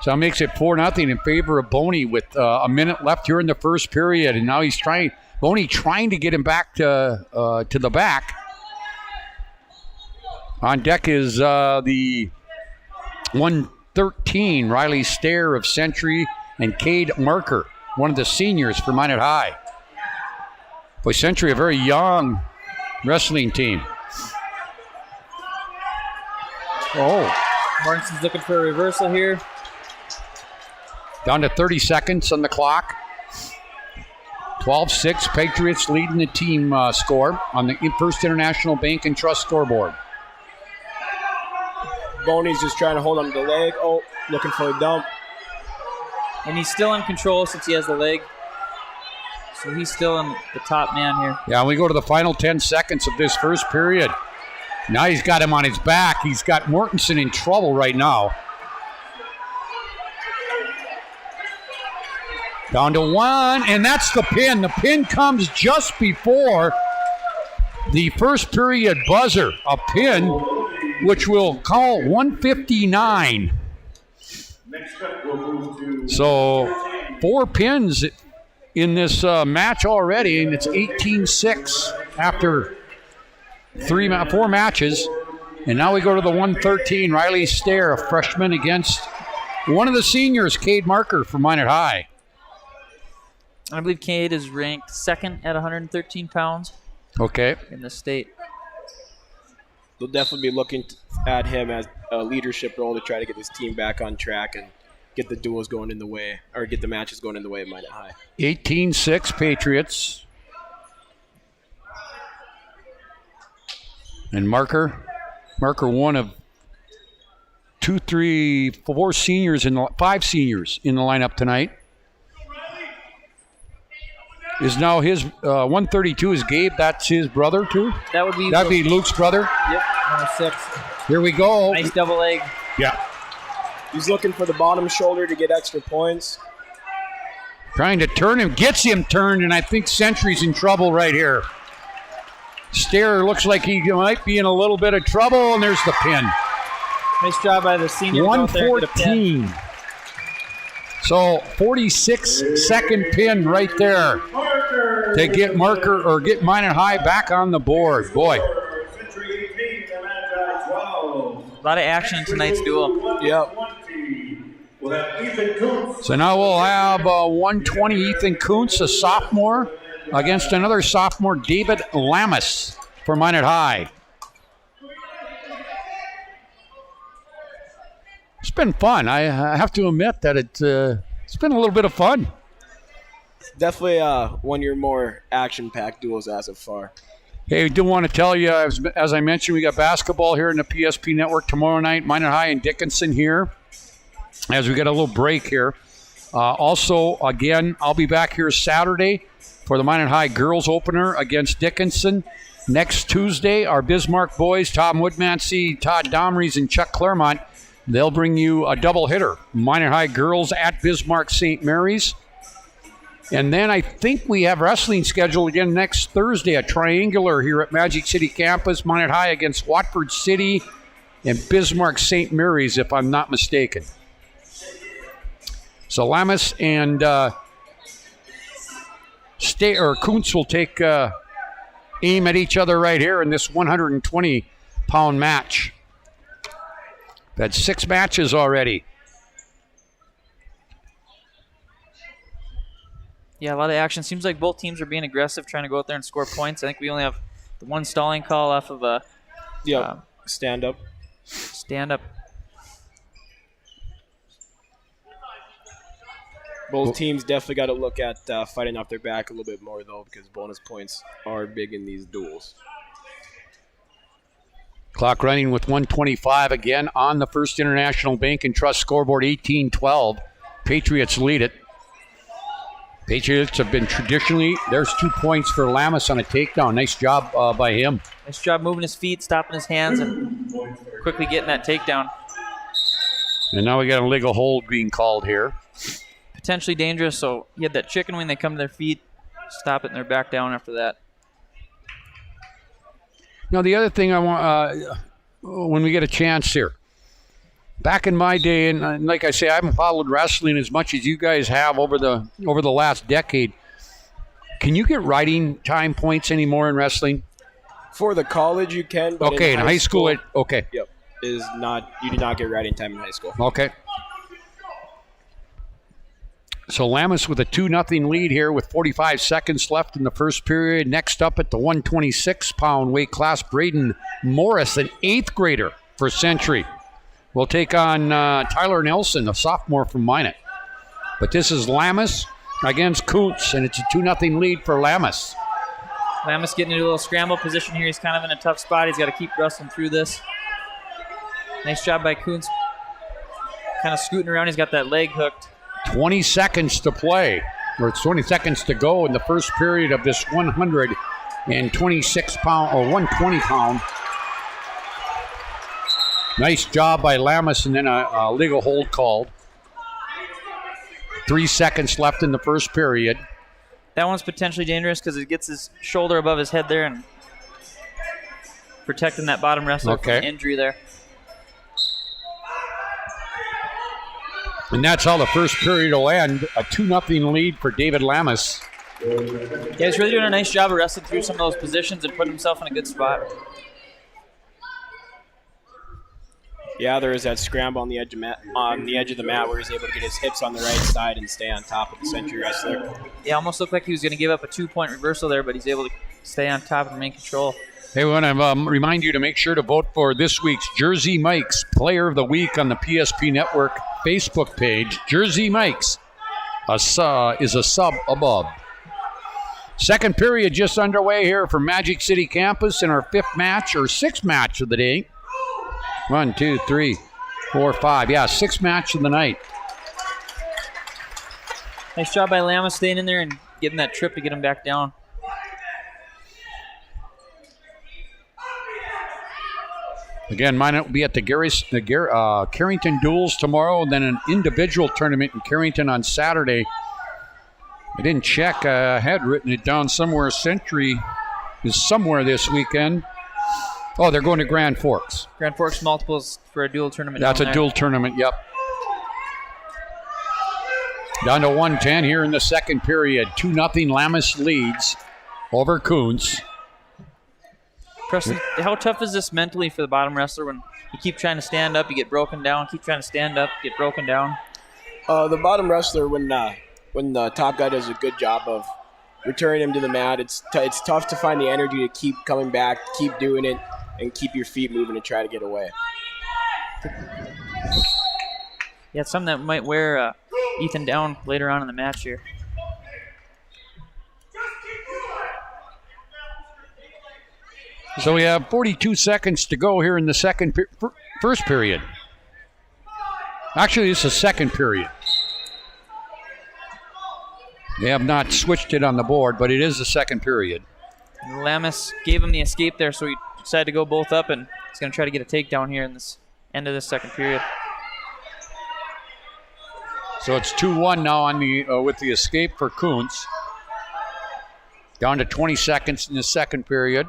So that makes it 4-0 in favor of Boney with a minute left here in the first period. And now Boney trying to get him back to the back. On deck is the 113, Riley Stair of Century, and Cade Marker, one of the seniors for Minot High. Boy, Century, a very young wrestling team. Oh. Martinson's looking for a reversal here. Down to 30 seconds on the clock. 12-6, Patriots leading the team score on the First International Bank and Trust scoreboard. Boney's just trying to hold on to the leg. Oh, looking for a dump. And he's still in control since he has the leg. So he's still in the top man here. Yeah, we go to the final 10 seconds of this first period. Now he's got him on his back. He's got Mortensen in trouble right now. Down to 1, and that's the pin. The pin comes just before the first period buzzer. A pin which we'll call 159. So 4 pins in this match already, and it's 18-6 after 4 matches. And now we go to the 113. Riley Stair, a freshman, against one of the seniors, Cade Marker from Minot High. I believe Cade is ranked second at 113 pounds. Okay. In the state. They'll definitely be looking at him as a leadership role to try to get this team back on track and get the duels going in the way, or get the matches going in the way of Minot High. 18-6 Patriots. And Marker one of 5 seniors in the lineup tonight. Is now his 132 is Gabe. That's his brother too. That'd be Luke's brother. Yep, 106. Here we go. Nice double leg. Yeah. He's looking for the bottom shoulder to get extra points. Trying to turn him, gets him turned, and I think Sentry's in trouble right here. Stair looks like he might be in a little bit of trouble, and there's the pin. Nice job by the senior. 114. So 46-second pin right there to get Marker or get Minot High back on the board. Boy. A lot of action in tonight's duel. Yep. So now we'll have 120 Ethan Kuntz, a sophomore, against another sophomore, David Lamas for Minot High. It's been fun. I have to admit that it's been a little bit of fun. Definitely one of your more action-packed duels as of far. Hey, we do want to tell you, as I mentioned, we got basketball here in the PSP Network tomorrow night. Minot High and Dickinson here as we get a little break here. Also, again, I'll be back here Saturday for the Minot High girls opener against Dickinson. Next Tuesday, our Bismarck boys, Tom Woodmansey, Todd Domries, and Chuck Claremont, they'll bring you a double hitter. Minot High girls at Bismarck St. Mary's. And then I think we have wrestling scheduled again next Thursday, a triangular here at Magic City campus. Minot High against Watford City and Bismarck St. Mary's, if I'm not mistaken. So Lamas and Kuntz will take aim at each other right here in this 120-pound match. We've had 6 matches already. Yeah, a lot of action. Seems like both teams are being aggressive, trying to go out there and score points. I think we only have the one stalling call off of a stand up. Both teams definitely got to look at fighting off their back a little bit more, though, because bonus points are big in these duels. Clock running with 1:25 again on the First International Bank and Trust scoreboard, 18-12. Patriots lead it. Patriots have been traditionally, there's 2 points for Lamas on a takedown. Nice job by him. Nice job moving his feet, stopping his hands, and quickly getting that takedown. And now we got a legal hold being called here. Potentially dangerous, so you had that chicken wing, they come to their feet, stop it, and they're back down after that. Now, the other thing I want, when we get a chance here, back in my day, and like I say, I haven't followed wrestling as much as you guys have over the last decade. Can you get riding time points anymore in wrestling? For the college, you can. But okay, in high school, okay. Yep, you do not get riding time in high school. Okay. So Lammas with a 2-0 lead here with 45 seconds left in the first period. Next up at the 126-pound weight class, Braden Morris, an 8th grader for Century, will take on Tyler Nelson, a sophomore from Minot. But this is Lammas against Kuntz, and it's a 2-0 lead for Lammas. Lammas getting into a little scramble position here. He's kind of in a tough spot. He's got to keep wrestling through this. Nice job by Kuntz. Kind of scooting around. He's got that leg hooked. 20 seconds to play, or it's 20 seconds to go in the first period of this 126-pound or 120-pound. Nice job by Lammas, and then a legal hold called. 3 seconds left in the first period. That one's potentially dangerous because it gets his shoulder above his head there and protecting that bottom wrestler from injury there. And that's how the first period will end. A 2-0 lead for David Lammas. Yeah, he's really doing a nice job of wrestling through some of those positions and putting himself in a good spot. Yeah, there is that scramble on the edge of the mat where he's able to get his hips on the right side and stay on top of the Century wrestler. Yeah, almost looked like he was going to give up a 2-point reversal there, but he's able to stay on top and maintain control. Hey, we want to remind you to make sure to vote for this week's Jersey Mike's Player of the Week on the PSP Network Facebook page. Jersey Mike's is a sub above. Second period just underway here for Magic City Campus in our 6th match of the day. 1, 2, 3, 4, 5. Yeah, 6th match of the night. Nice job by Lammas staying in there and getting that trip to get him back down. Again, mine will be at the Carrington Duels tomorrow, and then an individual tournament in Carrington on Saturday. I didn't check. I had written it down somewhere. Century is somewhere this weekend. Oh, they're going to Grand Forks. Grand Forks multiples for a dual tournament. That's a dual tournament, yep. Down to 110 here in the second period. 2-0 Lammas leads over Kuntz. Preston, how tough is this mentally for the bottom wrestler when you keep trying to stand up, you get broken down, keep trying to stand up, get broken down? The bottom wrestler, when the top guy does a good job of returning him to the mat, it's tough to find the energy to keep coming back, keep doing it, and keep your feet moving to try to get away. Yeah, it's something that might wear Ethan down later on in the match here. So we have 42 seconds to go here in the first period. Actually, it's the second period. They have not switched it on the board, but it is the second period. And Lammas gave him the escape there, so he decided to go both up, and he's going to try to get a takedown here in this end of this second period. So it's 2-1 now on the with the escape for Kuntz. Down to 20 seconds in the second period.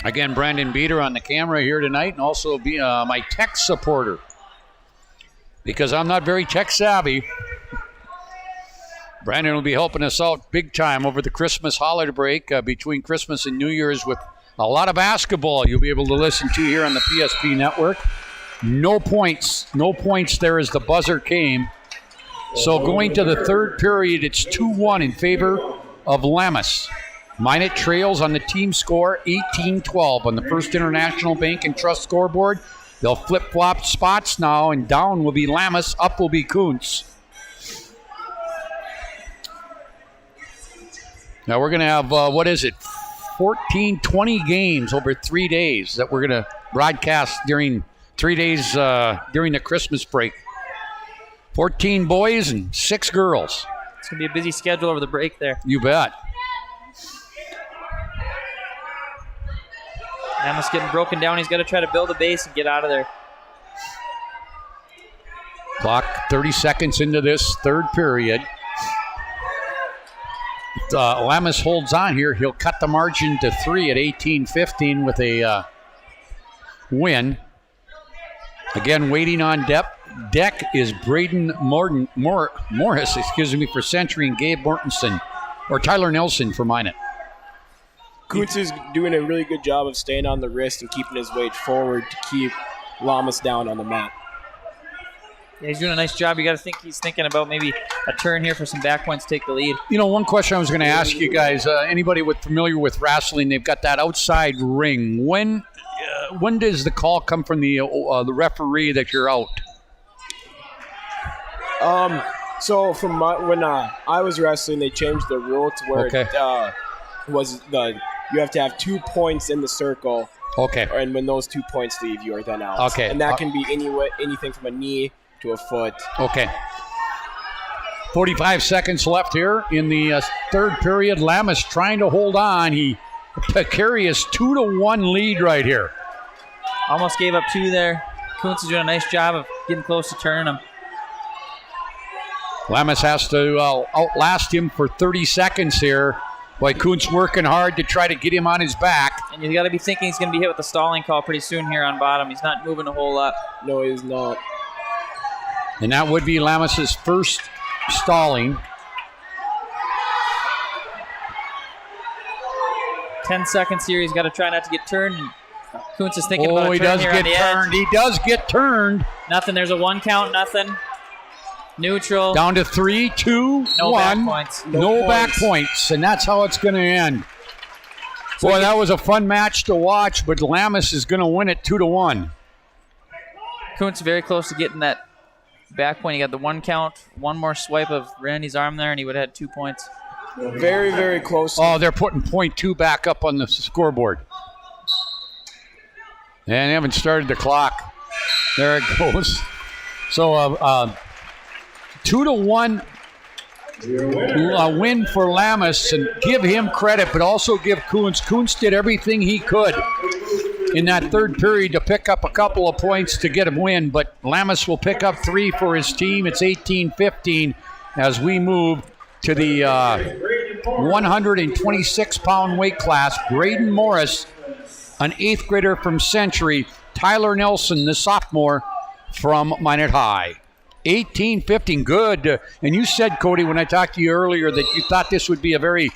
Again, Brandon Beater on the camera here tonight, and also my tech supporter, because I'm not very tech savvy. Brandon will be helping us out big time over the Christmas holiday break between Christmas and New Year's with a lot of basketball you'll be able to listen to here on the PSP Network. No points there as the buzzer came. So going to the third period, it's 2-1 in favor of Lammas. Minot trails on the team score 18-12 on the First International Bank and Trust scoreboard. They'll flip-flop spots now, and down will be Lammas, up will be Kuntz. Now we're going to have, 20 games over 3 days that we're going to broadcast during 3 days during the Christmas break. 14 boys and 6 girls. It's going to be a busy schedule over the break there. You bet. Lammas getting broken down. He's got to try to build a base and get out of there. Clock 30 seconds into this third period. If Lammas holds on here, he'll cut the margin to 3 at 18-15 with a win. Again, waiting on deck is Braden Morris, for Century, and Gabe Mortensen, or Tyler Nelson for Minot. Kuntz is doing a really good job of staying on the wrist and keeping his weight forward to keep Lammas down on the mat. Yeah, he's doing a nice job. You got to think he's thinking about maybe a turn here for some back points to take the lead. You know, one question I was going to ask you guys, anybody familiar with wrestling, they've got that outside ring. When does the call come from the referee that you're out? So from when I was wrestling, they changed the rule to where you have to have 2 points in the circle. Okay. And when those 2 points leave, you are then out. Okay. And that can be anything from a knee to a foot. Okay. 45 seconds left here in the third period. Lamas trying to hold on. He precarious 2-1 lead right here. Almost gave up 2 there. Kuntz is doing a nice job of getting close to turning him. Lamas has to outlast him for 30 seconds here. Boy, Kuntz working hard to try to get him on his back. And you got to be thinking he's going to be hit with the stalling call pretty soon here on bottom. He's not moving a whole lot. No, he's not. And that would be Lamas's first stalling. 10 seconds here. He's got to try not to get turned. Kuntz is thinking about a he turn does here get on the turned. edge. He does get turned. Nothing. There's a 1 count. Nothing. Neutral. Down to 3, 2, No 1. back points. No back points, and that's how it's going to end. Boy, that was a fun match to watch, but Lamas is going to win it 2-1. Kuntz very close to getting that back point. He got the 1 count, 1 more swipe of Randy's arm there, and he would have had 2 points. Very, very close. Oh, they're putting .2 back up on the scoreboard. And they haven't started the clock. There it goes. So, 2-1 win for Lamas, and give him credit, but also give Kuntz. Kuntz did everything he could in that third period to pick up a couple of points to get a win, but Lamas will pick up 3 for his team. It's 18-15 as we move to the 126-pound weight class. Braden Morris, an 8th grader from Century. Tyler Nelson, the sophomore from Minot High. 18-15, good. And you said, Cody, when I talked to you earlier, that you thought this would be a very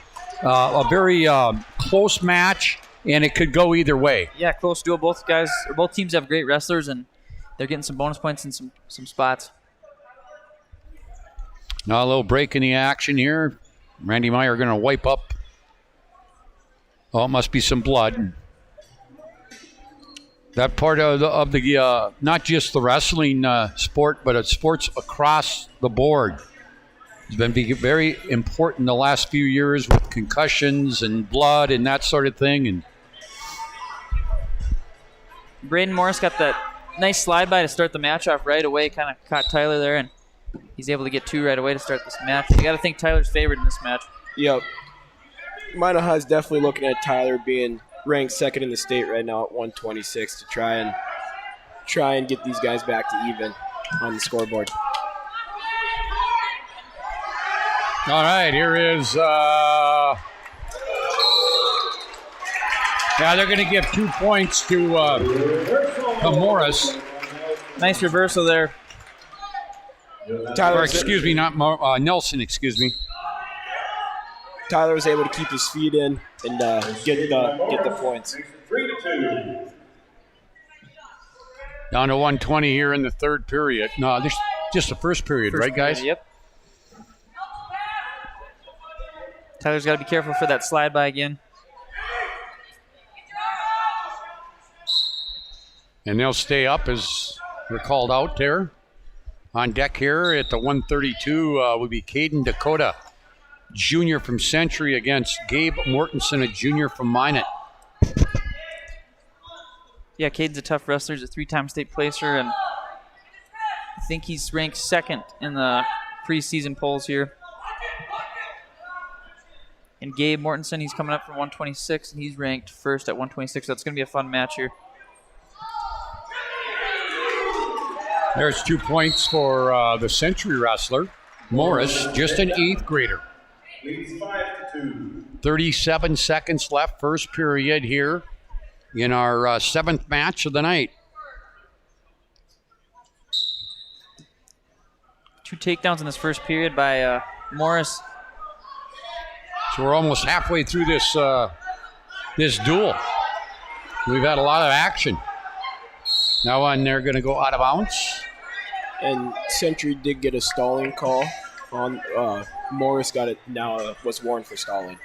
close match, and it could go either way. Yeah, close duel. Both teams have great wrestlers, and they're getting some bonus points in some spots. Now a little break in the action here. Randy Meyer going to wipe up. Oh, it must be some blood. That part of the not just the wrestling sport, but it's sports across the board. It's been very important the last few years with concussions and blood and that sort of thing. And Braden Morris got that nice slide by to start the match off right away. Kind of caught Tyler there, and he's able to get 2 right away to start this match. You got to think Tyler's favored in this match. Yep. Minot High is definitely looking at Tyler being ranked 2nd in the state right now at 126 to try and get these guys back to even on the scoreboard. all right, here is they're going to give 2 points to Morris. Nice reversal there. Or, excuse me, not Nelson, excuse me. Tyler was able to keep his feet in and get the points. Down to 120 here in the third period. No, this just the first period, right, guys? Period, yep. Tyler's got to be careful for that slide by again. And they'll stay up as they're called out there. On deck here at the 132 will be Caden Dakota, junior from Century, against Gabe Mortensen, a junior from Minot. Yeah, Caden's a tough wrestler. He's a 3-time state placer, and I think he's ranked 2nd in the preseason polls here. And Gabe Mortensen, he's coming up from 126, and he's ranked 1st at 126. So it's going to be a fun match here. There's 2 points for the Century wrestler, Morris, just an 8th grader. 37 seconds left, first period here in our 7th match of the night. 2 takedowns in this first period by Morris. So we're almost halfway through this this duel. We've had a lot of action. Now on, they're going to go out of bounds. And Century did get a stalling call on Morris got it now was warned for stalling.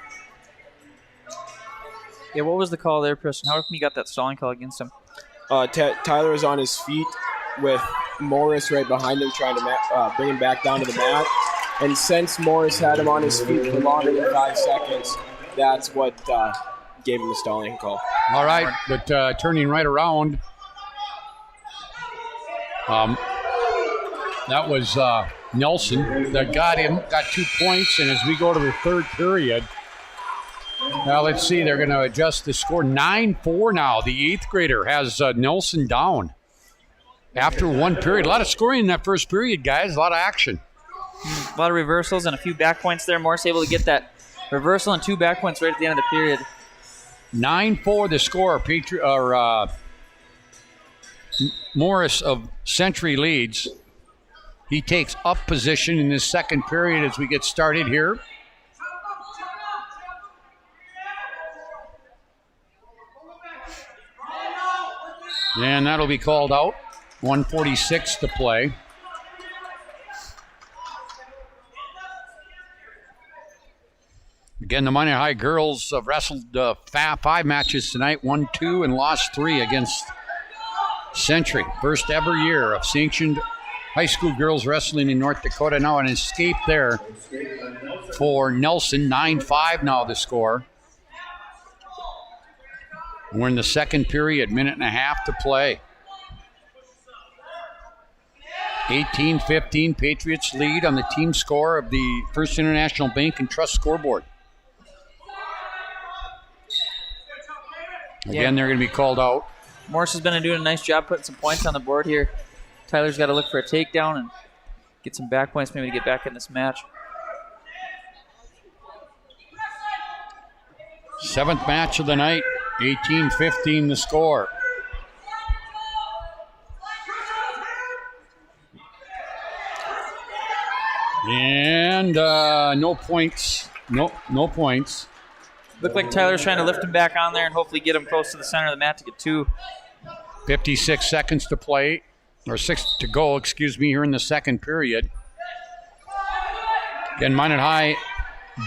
Yeah, what was the call there, Preston? How come you got that stalling call against him? Tyler was on his feet with Morris right behind him trying to bring him back down to the mat. And since Morris had him on his feet for longer than 5 seconds, that's what gave him the stalling call. All right, but turning right around, that was Nelson that got 2 points. And as we go to the third period, now let's see, they're going to adjust the score. 9-4 now. The 8th grader has Nelson down after 1 period. A lot of scoring in that first period, guys. A lot of action. A lot of reversals and a few back points there. Morris able to get that reversal and 2 back points right at the end of the period. 9-4 the score. Morris of Century leads. He takes up position in this second period as we get started here. And that'll be called out. 1:46 to play. Again, the Minot High girls have wrestled 5 matches tonight, won 2 and lost 3 against Century. First ever year of sanctioned high school girls wrestling in North Dakota. Now an escape there for Nelson. 9-5 now the score. We're in the second period, minute and a half to play. 18-15, Patriots lead on the team score of the First International Bank and Trust scoreboard. Again, they're going to be called out. Morris has been doing a nice job putting some points on the board here. Tyler's got to look for a takedown and get some back points maybe to get back in this match. 7th match of the night, 18-15 the score. And no points. No points. Looked like Tyler's trying to lift him back on there and hopefully get him close to the center of the mat to get 2. 56 seconds to play, or 6 to go, here in the second period. Again, Minot High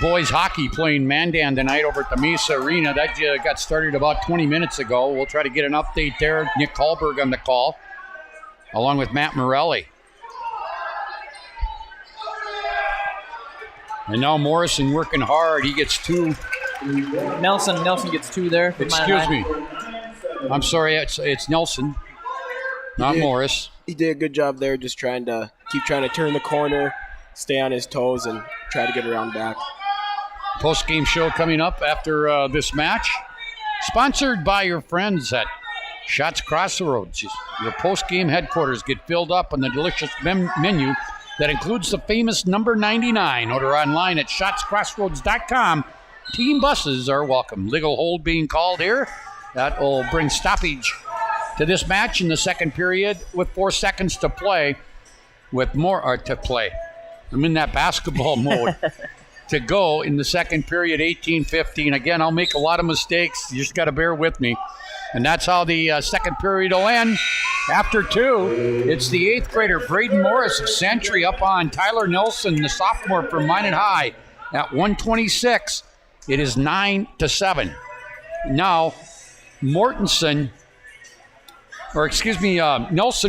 boys hockey playing Mandan tonight over at the Mesa Arena. That got started about 20 minutes ago. We'll try to get an update there. Nick Hallberg on the call, along with Matt Morelli. And now Morrison working hard. He gets 2. Nelson gets 2 there. Excuse me. I'm sorry, it's Nelson, not Morris. He did a good job there, just trying to turn the corner, stay on his toes, and try to get around back. Post-game show coming up after this match. Sponsored by your friends at Shots Crossroads. Your post-game headquarters get filled up on the delicious menu that includes the famous number 99. Order online at shotscrossroads.com. Team buses are welcome. Legal hold being called here. That will bring stoppage to this match in the second period with 4 seconds to play. I'm in that basketball mode. To go in the second period, 18-15. Again, I'll make a lot of mistakes. You just got to bear with me. And that's how the second period will end. After 2, it's the 8th grader, Braden Morris of Century, up on Tyler Nelson, the sophomore from Minot High, at 1:26. It is 9-7. Now, Nelson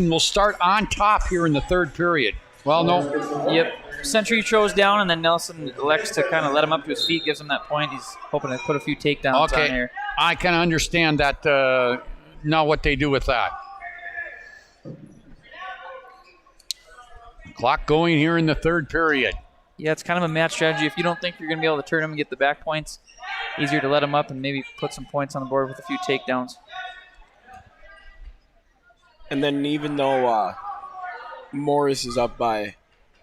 will start on top here in the third period. Well, no. Yep. Century throws down, and then Nelson elects to kind of let him up to his feet, gives him that point. He's hoping to put a few takedowns on here. I can understand that, now what they do with that. Clock going here in the third period. Yeah, it's kind of a match strategy. If you don't think you're going to be able to turn him and get the back points, easier to let him up and maybe put some points on the board with a few takedowns. And then even though Morris is up by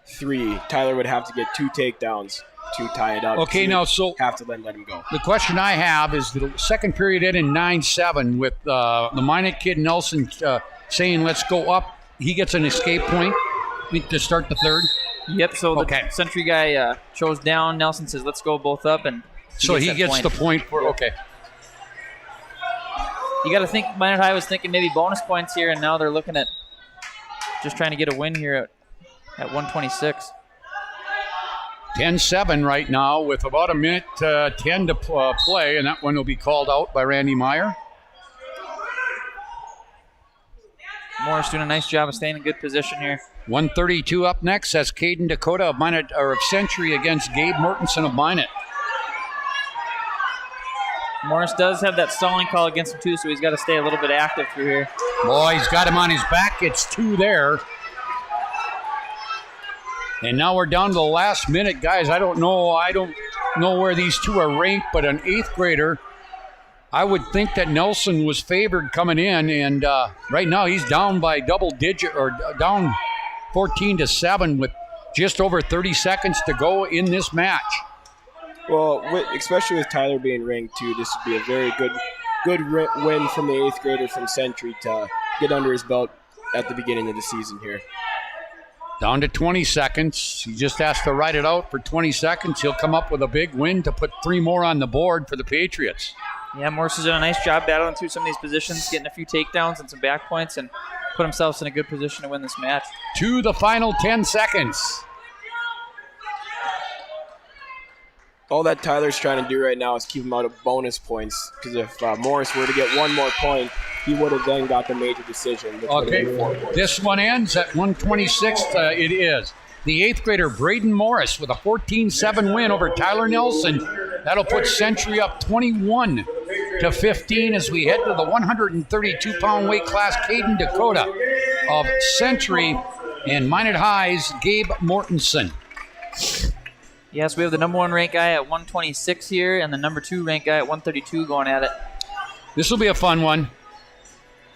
3, Tyler would have to get 2 takedowns to tie it up. Okay, now so have to then let him go. The question I have is the second period ended 9-7 with the Minot kid Nelson saying let's go up. He gets an escape point to start the third. Yep, so the Century guy chose down. Nelson says let's go both up, and he gets the point for okay. You got to think Minot High was thinking maybe bonus points here, and now they're looking at just trying to get a win here at 126. 10-7 right now with about a minute 10 to play, and that one will be called out by Randy Meyer. Morris doing a nice job of staying in good position here. 132 up next. That's Caden Dakota of Minot, or of Century against Gabe Mortensen of Minot. Morris does have that stalling call against him too, so he's got to stay a little bit active through here. Boy, he's got him on his back. It's 2 there. And now we're down to the last minute, guys. I don't know where these two are ranked, but an 8th grader, I would think that Nelson was favored coming in, and right now he's down by double digit, or down 14-7 with just over 30 seconds to go in this match. Well, especially with Tyler being ranked too, this would be a very good win from the 8th grader from Century to get under his belt at the beginning of the season here. Down to 20 seconds. He just has to ride it out for 20 seconds. He'll come up with a big win to put 3 more on the board for the Patriots. Yeah, Morris has done a nice job battling through some of these positions, getting a few takedowns and some back points, and put himself in a good position to win this match. To the final 10 seconds. All that Tyler's trying to do right now is keep him out of bonus points, because if Morris were to get 1 more point, he would have then got the major decision. Okay, this one ends at 126. It is. The 8th grader, Braden Morris, with a 14-7 win over Tyler Nelson. That'll put Century up 21-15 as we head to the 132-pound weight class. Caden Dakota of Century and Minot High's Gabe Mortensen. Yes, we have the number 1 ranked guy at 126 here, and the number 2 ranked guy at 132 going at it. This will be a fun one.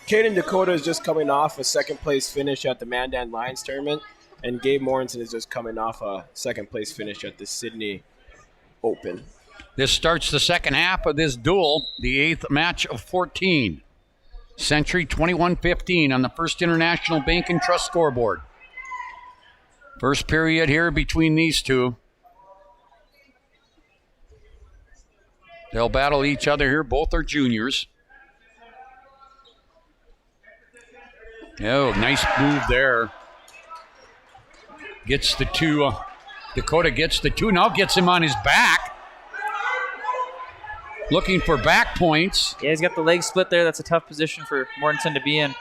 Caden Dakota is just coming off a second-place finish at the Mandan Lions tournament, and Gabe Mortensen is just coming off a second-place finish at the Sydney Open. This starts the second half of this duel, the 8th match of 14. Century 21-15 on the First International Bank and Trust scoreboard. First period here between these two. They'll battle each other here. Both are juniors. Oh, nice move there. Gets the 2. Dakota gets the 2. Now gets him on his back. Looking for back points. Yeah, he's got the leg split there. That's a tough position for Mortensen to be in.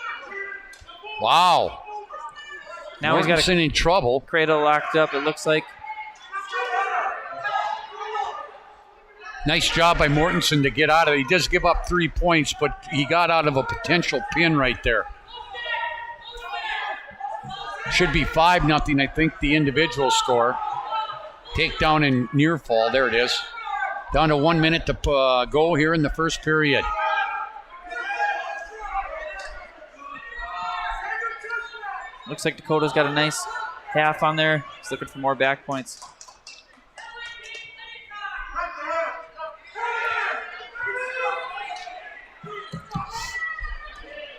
Wow. Now he's got in trouble. Cradle locked up, it looks like. Nice job by Mortensen to get out of it. He does give up 3 points, but he got out of a potential pin right there. Should be 5-0, I think, the individual score. Takedown and near fall. There it is. Down to 1 minute to go here in the first period. Looks like Dakota's got a nice half on there. He's looking for more back points.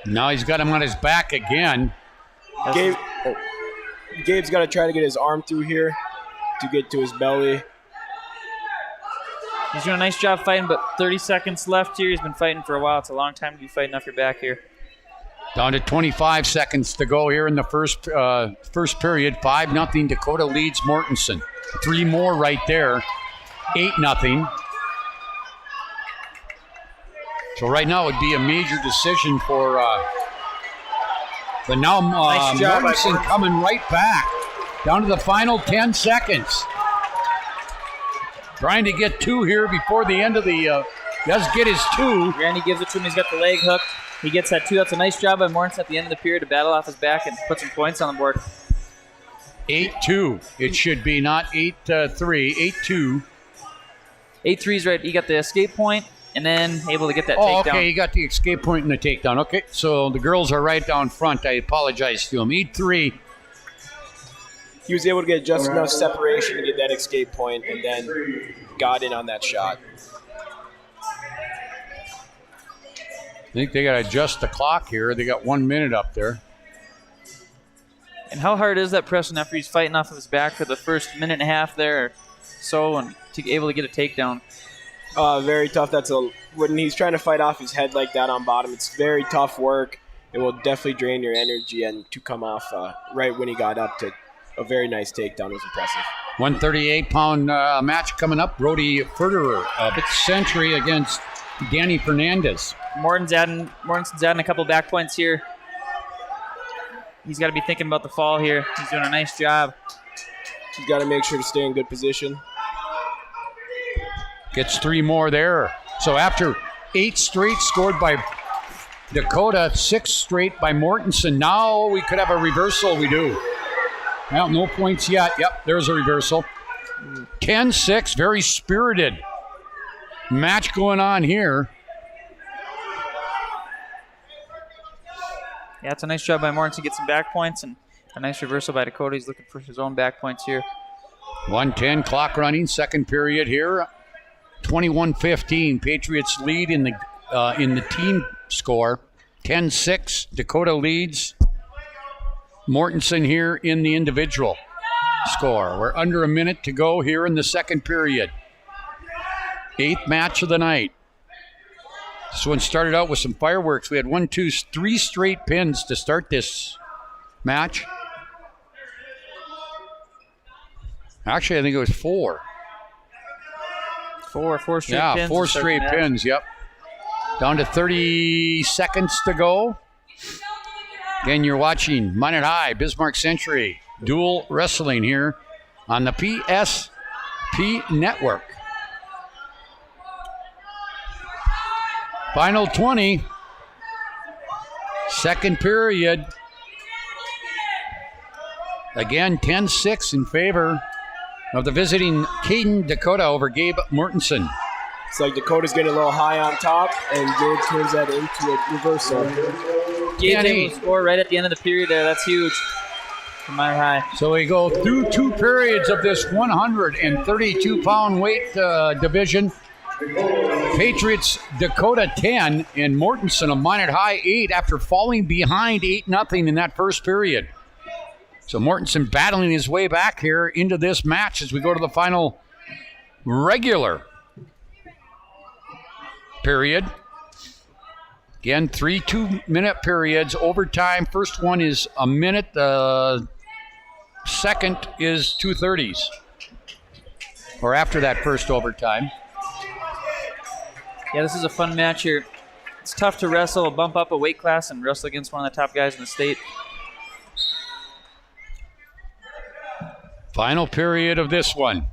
Now he's got him on his back again. Gabe's got to try to get his arm through here to get to his belly. He's doing a nice job fighting, but 30 seconds left here. He's been fighting for a while. It's a long time to be fighting off your back here. Down to 25 seconds to go here in the first period. 5-0 Dakota leads Mortensen. 3 more right there. 8-0. So right now it would be a major decision for... but now Nice job, Mortensen coming right back. Down to the final 10 seconds. Trying to get 2 here before the end of the... does get his 2. Randy gives it to him. He's got the leg hooked. He gets that 2. That's a nice job by Mortensen at the end of the period to battle off his back and put some points on the board. 8-2. It should be, not 8-3. 8-2. 8-3 is right. He got the escape point and then able to get that takedown. Okay, he got the escape point and the takedown. Okay, so the girls are right down front. I apologize to him. 8-3. He was able to get just enough separation to get that escape point and then got in on that shot. I think they got to adjust the clock here. They got 1 minute up there. And how hard is that pressing after he's fighting off of his back for the first minute and a half there or so and able to get a takedown? Very tough. When he's trying to fight off his head like that on bottom, it's very tough work. it will definitely drain your energy, and to come off right when he got up to a very nice takedown was impressive. 138-pound match coming up. Brody Federer of Century against Danny Fernandez. Morton's adding a couple back points here. He's got to be thinking about the fall here. He's doing a nice job. He's got to make sure to stay in good position. Gets 3 more there. So after 8 straight scored by Dakota, 6 straight by Mortensen. Now we could have a reversal. We do. Well, no points yet. Yep, there's a reversal. 10-6, very spirited match going on here. Yeah, it's a nice job by Mortensen to get some back points, and a nice reversal by Dakota. He's looking for his own back points here. 1:10 clock running, second period here. 21-15. Patriots lead in the team score. 10-6. Dakota leads. Mortensen here in the individual score. We're under a minute to go here in the second period. 8th match of the night. This one started out with some fireworks. We had 1, 2, 3 straight pins to start this match. Actually, I think it was 4. Four straight pins. Yeah, 4 straight pins, yep. Down to 30 seconds to go. Again, you're watching Minot High, Bismarck Century, dual wrestling here on the PSP Network. Final 20. Second period. Again, 10-6 in favor of the visiting Caden Dakota over Gabe Mortensen. It's like Dakota's getting a little high on top, and Gabe turns that into a reversal. Gabe's able to score right at the end of the period there. That's huge for Minot High. So we go through 2 periods of this 132-pound weight division. Patriots Dakota 10 and Mortensen of Minot High 8 after falling behind 8-0 in that first period. So Mortensen battling his way back here into this match as we go to the final regular period. Again, 3 2-minute periods, overtime. First one is a minute. Second is 2:30s. Or after that first overtime. Yeah, this is a fun match here. It's tough to wrestle, bump up a weight class, and wrestle against one of the top guys in the state. Final period of this one.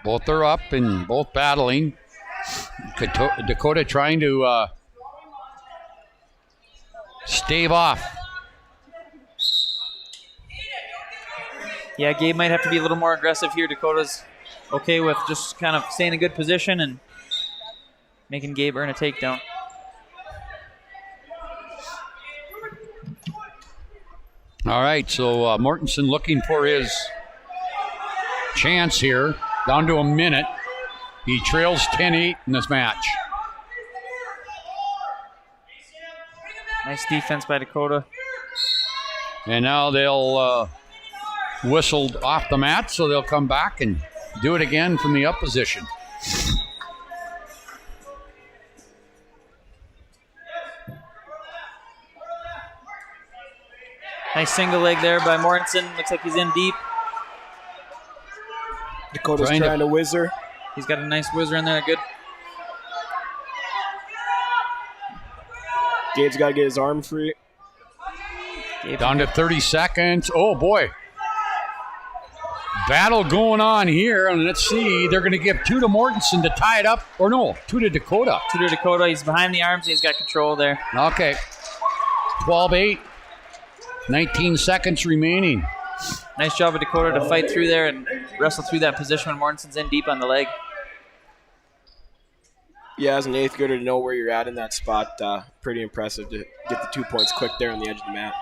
Both are up and both battling. Dakota trying to stave off. Yeah, Gabe might have to be a little more aggressive here. Dakota's okay with just kind of staying in a good position and making Gabe earn a takedown. All right, so Mortensen looking for his chance here. Down to a minute. He trails 10-8 in this match. Nice defense by Dakota. And now they'll whistle off the mat, so they'll come back and do it again from the up position. Nice single leg there by Mortensen. Looks like he's in deep. Dakota's trying to whizzer. He's got a nice whizzer in there. Good. Gabe's got to get his arm free. Down to 30 seconds. Oh, boy. Battle going on here. And let's see. They're going to give 2 to Mortensen to tie it up. Or no, 2 to Dakota. 2 to Dakota. He's behind the arms. He's got control there. Okay. 12-8. 19 seconds remaining. Nice job of Dakota to fight through there and wrestle through that position when Mortensen's in deep on the leg. Yeah, as an 8th grader to know where you're at in that spot, pretty impressive to get the 2 points quick there on the edge of the mat.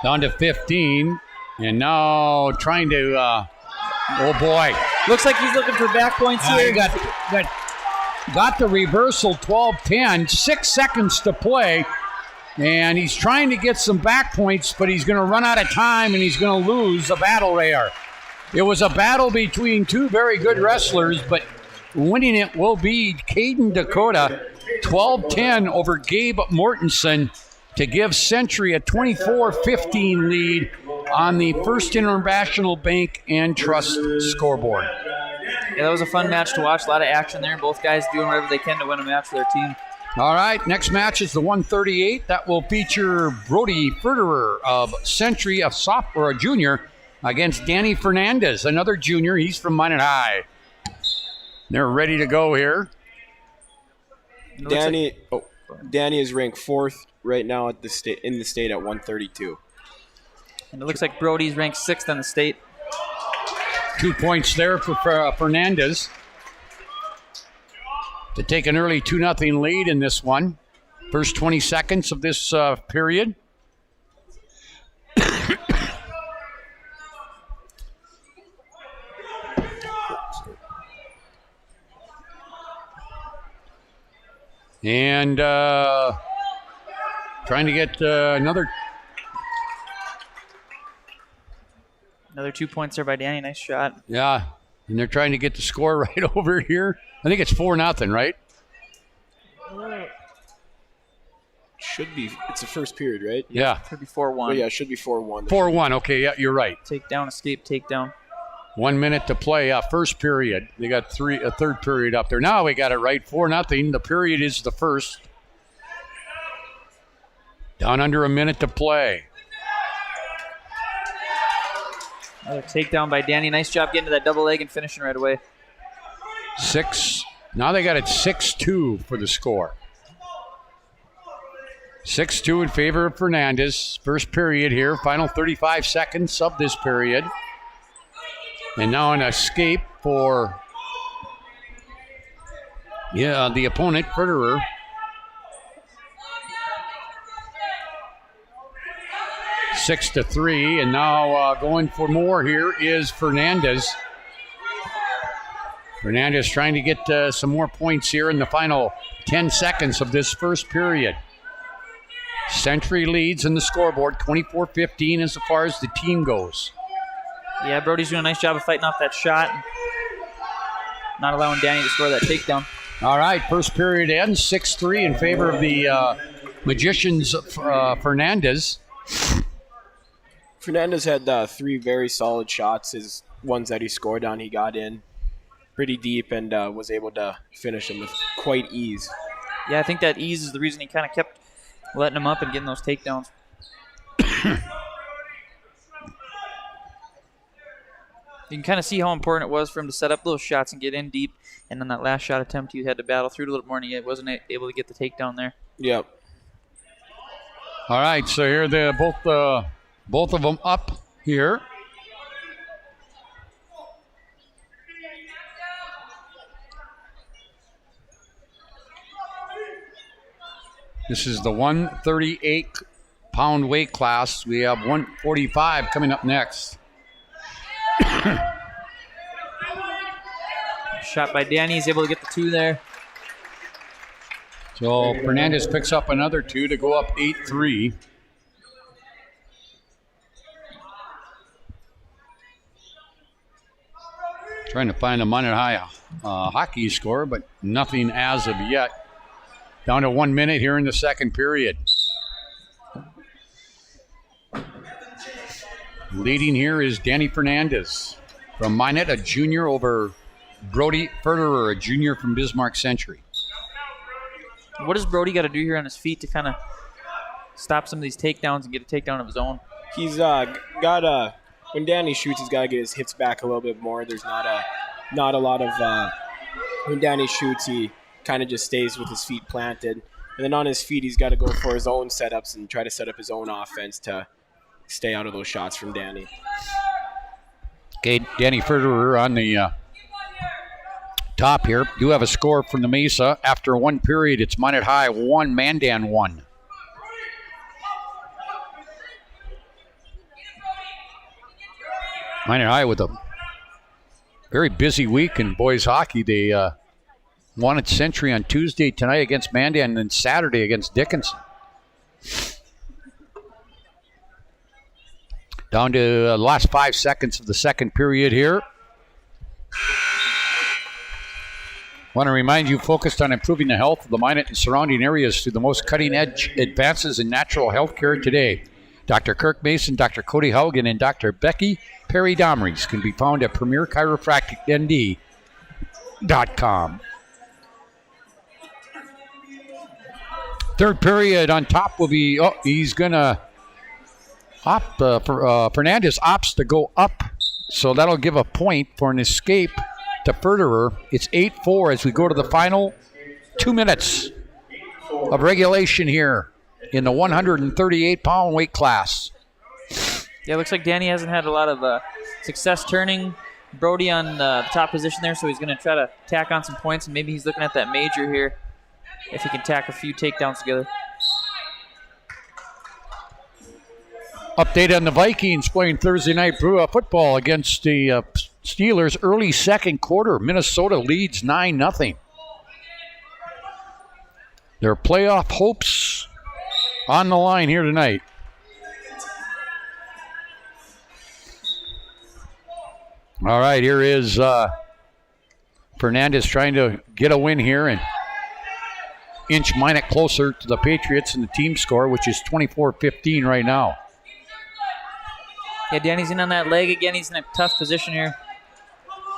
Down to 15. And now trying to, oh boy. Looks like he's looking for back points here. Got the reversal, 12-10. 6 seconds to play. And he's trying to get some back points, but he's going to run out of time and he's going to lose a battle there. It was a battle between two very good wrestlers, but winning it will be Caden Dakota, 12-10 over Gabe Mortensen to give Century a 24-15 lead on the First International Bank and Trust scoreboard. Yeah, that was a fun match to watch. A lot of action there. Both guys doing whatever they can to win a match for their team. All right, next match is the 138. That will feature Brody Ferderer of Century, a sophomore, a junior, against Danny Fernandez, another junior. He's from Minot High. They're ready to go here. Danny is ranked 4th right now at the state in the state at 132. And it looks like Brody's ranked 6th on the state. 2 points there for Fernandez to take an early 2-0 lead in this one. First 20 seconds of this period. And trying to get another 2 points there by Danny. Nice shot. Yeah, and they're trying to get the score right over here. I think it's 4-0, right? Should be. It's the first period, right? Yeah. Should be 4-1. Oh, yeah, it should be 4-1. 4-1, okay, yeah, you're right. Takedown, escape, takedown. 1 minute to play. Yeah, first period. They got a third period up there. Now we got it right. 4-0. The period is the first. Down under a minute to play. Another takedown by Danny. Nice job getting to that double leg and finishing right away. 6. Now they got it 6-2 for the score. 6-2 in favor of Fernandez. First period here. Final 35 seconds of this period. And now an escape for the opponent, Ferderer. Six to 3, and now going for more here is Fernandez. Fernandez trying to get some more points here in the final 10 seconds of this first period. Century leads in the scoreboard, 24-15 as far as the team goes. Yeah, Brody's doing a nice job of fighting off that shot. Not allowing Danny to score that takedown. All right, first period ends 6-3 in favor of the Magicians, Fernandez. Fernandez had 3 very solid shots. His ones that he scored on, he got in pretty deep and was able to finish them with quite ease. Yeah, I think that ease is the reason he kind of kept letting him up and getting those takedowns. You can kind of see how important it was for him to set up those shots and get in deep. And then that last shot attempt, he had to battle through it a little more, and he wasn't able to get the takedown there. Yep. All right, so here they're both of them up here. This is the 138-pound weight class. We have 145 coming up next. Shot by Danny. He's able to get the 2 there. So Fernandez picks up another 2 to go up 8-3. Trying to find a Minot High hockey score, but nothing as of yet. Down to 1 minute here in the second period. Leading here is Danny Fernandez from Minot, a junior, over Brody Ferderer, a junior from Bismarck Century. What does Brody got to do here on his feet to kind of stop some of these takedowns and get a takedown of his own? He's got when Danny shoots, he's got to get his hips back a little bit more. There's not a lot of when Danny shoots, he kind of just stays with his feet planted. And then on his feet, he's got to go for his own setups and try to set up his own offense to stay out of those shots from Danny. Okay, Danny Ferderer on the top here. Do have a score from the Mesa. After 1 period, it's Minot High 1, Mandan 1. Minot High with a very busy week in boys hockey. They won at Century on Tuesday tonight against Mandan and then Saturday against Dickinson. Down to the last 5 seconds of the second period here. Want to remind you, focused on improving the health of the Minot and surrounding areas through the most cutting-edge advances in natural health care today. Dr. Kirk Mason, Dr. Cody Haugen, and Dr. Becky Perry Domries can be found at premierchiropracticnd.com. Third period on top will be, he's going to Fernandez opts to go up, so that'll give a point for an escape to Furterer. It's 8-4 as we go to the final 2 minutes of regulation here in the 138-pound weight class. Yeah, it looks like Danny hasn't had a lot of success turning Brody on the top position there, so he's going to try to tack on some points, and maybe he's looking at that major here if he can tack a few takedowns together. Update on the Vikings playing Thursday night football against the Steelers. Early second quarter, Minnesota leads 9-0. Their playoff hopes on the line here tonight. All right, here is Fernandez trying to get a win here and inch Minot closer to the Patriots in the team score, which is 24-15 right now. Yeah, Danny's in on that leg again. He's in a tough position here.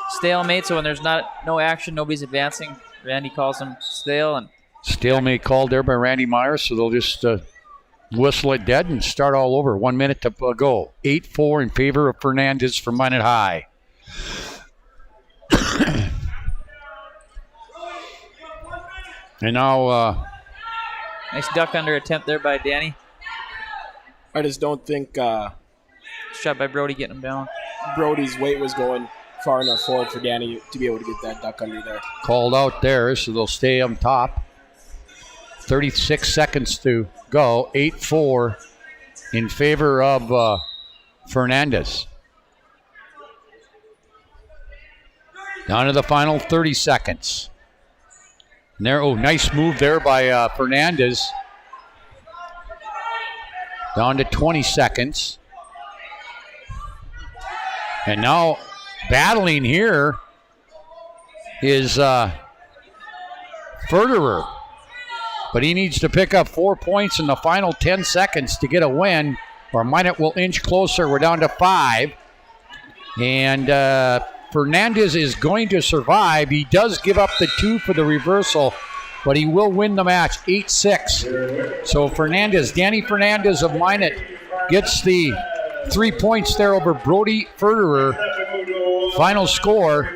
Stalemate, so when there's no action, nobody's advancing. Randy calls him stale. And stalemate called there by Randy Myers, so they'll just whistle it dead and start all over. 1 minute to go. 8-4 in favor of Fernandez for Minot High. And now... nice duck under attempt there by Danny. I just don't think... shot by Brody getting him down. Brody's weight was going far enough forward for Danny to be able to get that duck under there. Called out there, so they'll stay on top. 36 seconds to go. 8-4 in favor of Fernandez. Down to the final 30 seconds. And there, nice move there by Fernandez. Down to 20 seconds. And now battling here is Furterer. But he needs to pick up 4 points in the final 10 seconds to get a win, or Minot will inch closer. We're down to 5. And Fernandez is going to survive. He does give up the 2 for the reversal, but he will win the match 8-6. So Danny Fernandez of Minot gets the 3 points there over Brody Furterer. Final score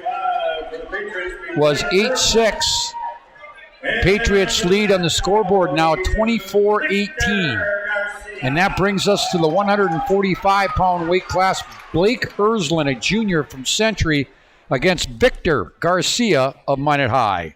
was 8-6. Patriots lead on the scoreboard now 24-18. And that brings us to the 145-pound weight class. Blake Erslin, a junior from Century, against Victor Garcia of Minot High.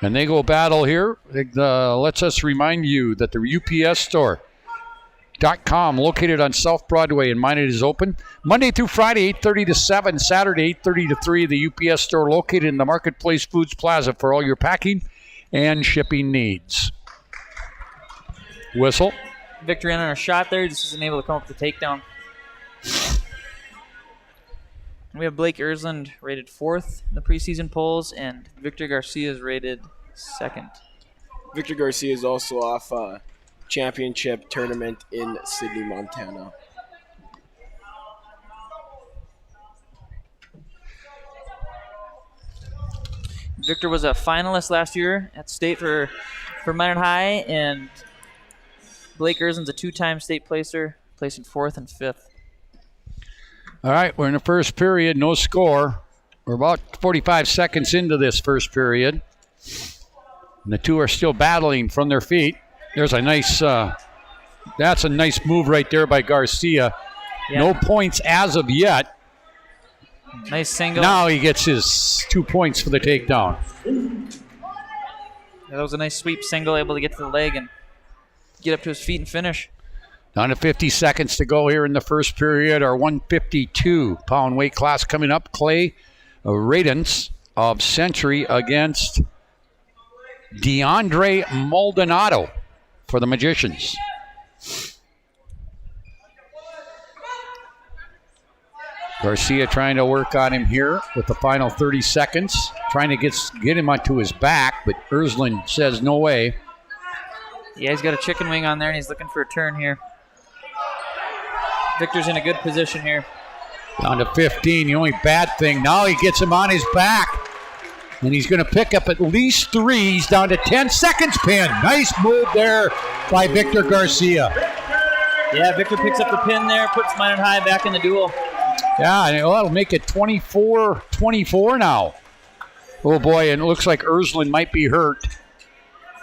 And they go battle here. Lets us remind you that the UPS store.com, located on South Broadway in Minot, is open Monday through Friday, 8:30 to 7, Saturday, 8:30 to 3. The UPS store located in the Marketplace Foods Plaza for all your packing and shipping needs. Whistle. Victor in on a shot there, just isn't able to come up with the takedown. We have Blake Erslin rated 4th in the preseason polls, and Victor Garcia is rated 2nd. Victor Garcia is also off a championship tournament in Sydney, Montana. Victor was a finalist last year at state for Minot High, and Blake Erslin's a 2-time state placer, placing 4th and 5th. All right, we're in the first period, no score. We're about 45 seconds into this first period. And the two are still battling from their feet. There's a nice, that's a nice move right there by Garcia. Yeah. No points as of yet. Nice single. Now he gets his 2 points for the takedown. That was a nice sweep single, able to get to the leg and get up to his feet and finish. Down to 50 seconds to go here in the first period. Our 152-pound weight class coming up. Clay Radence of Century against DeAndre Maldonado for the Magicians. Garcia trying to work on him here with the final 30 seconds. Trying to get him onto his back, but Ersland says no way. Yeah, he's got a chicken wing on there, and he's looking for a turn here. Victor's in a good position here. Down to 15. The only bad thing, now he gets him on his back. And he's going to pick up at least 3. He's down to 10 seconds pin. Nice move there by Victor Garcia. Yeah, Victor picks up the pin there, puts Minot High back in the duel. Yeah, and it'll make it 24-24 now. Oh boy, and it looks like Ersland might be hurt.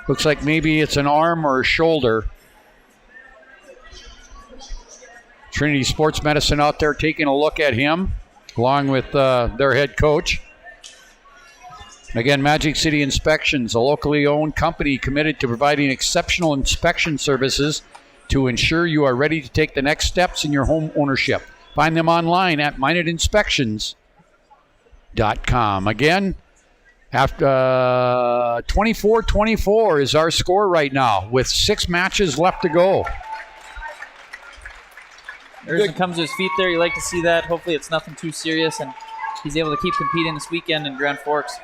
Looks like maybe it's an arm or a shoulder. Trinity Sports Medicine out there taking a look at him, along with their head coach. Again, Magic City Inspections, a locally owned company committed to providing exceptional inspection services to ensure you are ready to take the next steps in your home ownership. Find them online at minotinspections.com. Again, after 24-24 is our score right now with 6 matches left to go. Erson comes to his feet there. You like to see that. Hopefully it's nothing too serious, and he's able to keep competing this weekend in Grand Forks.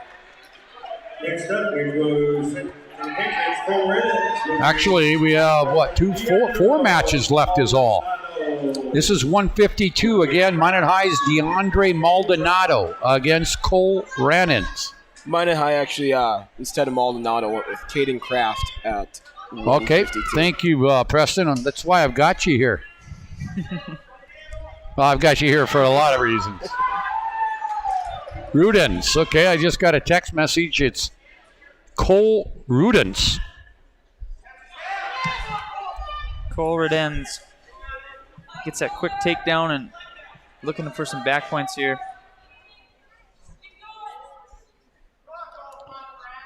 Next up, we goes Patriots forward. Actually, we have, four matches left is all. This is 152. Again, Minot High's DeAndre Maldonado against Cole Rannins. Minot High actually, instead of Maldonado, went with Caden Kraft at 152. Okay, thank you, Preston. That's why I've got you here. Well, I've got you here for a lot of reasons. Rudens. Okay, I just got a text message. It's Cole Rudens. Cole Rudens gets that quick takedown and looking for some back points here.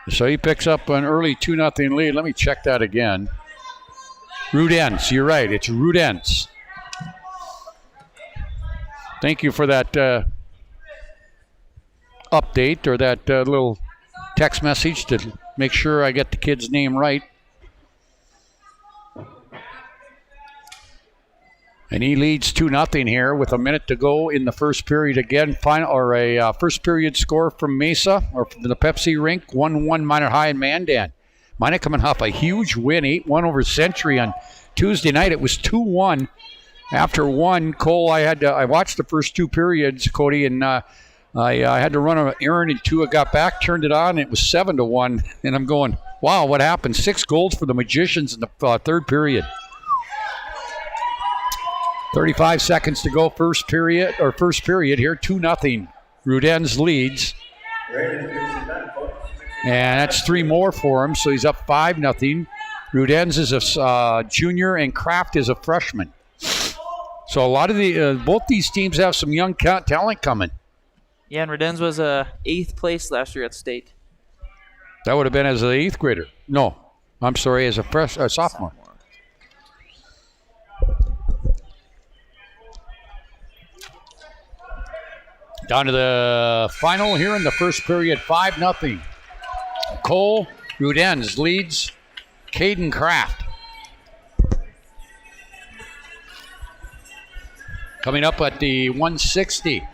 So he picks up an early 2-0 lead. Let me check that again. Rudens, you're right. It's Rudens. Thank you for that update or that little text message to make sure I get the kid's name right. And he leads 2-0 here with a minute to go in the first period again. First period score from Mesa or from the Pepsi rink, 1-1 Minot High and Mandan. Minot coming off a huge win, 8-1 over Century on Tuesday night. It was 2-1. After one, Cole, I watched the first 2 periods, Cody, and I had to run an errand in 2. I got back, turned it on, and it was 7-1. And I'm going, wow, what happened? 6 goals for the Magicians in the third period. 35 seconds to go, first period here, 2-0. Rudens leads. And that's 3 more for him, so he's up 5-0. Rudens is a junior, and Kraft is a freshman. So a lot of both these teams have some young talent coming. Yeah, and Rudens was 8th place last year at state. That would have been as an 8th grader. No, I'm sorry, as a sophomore. Down to the final here in the first period, 5-0. Cole Rudens leads Caden Kraft. Coming up at the 160.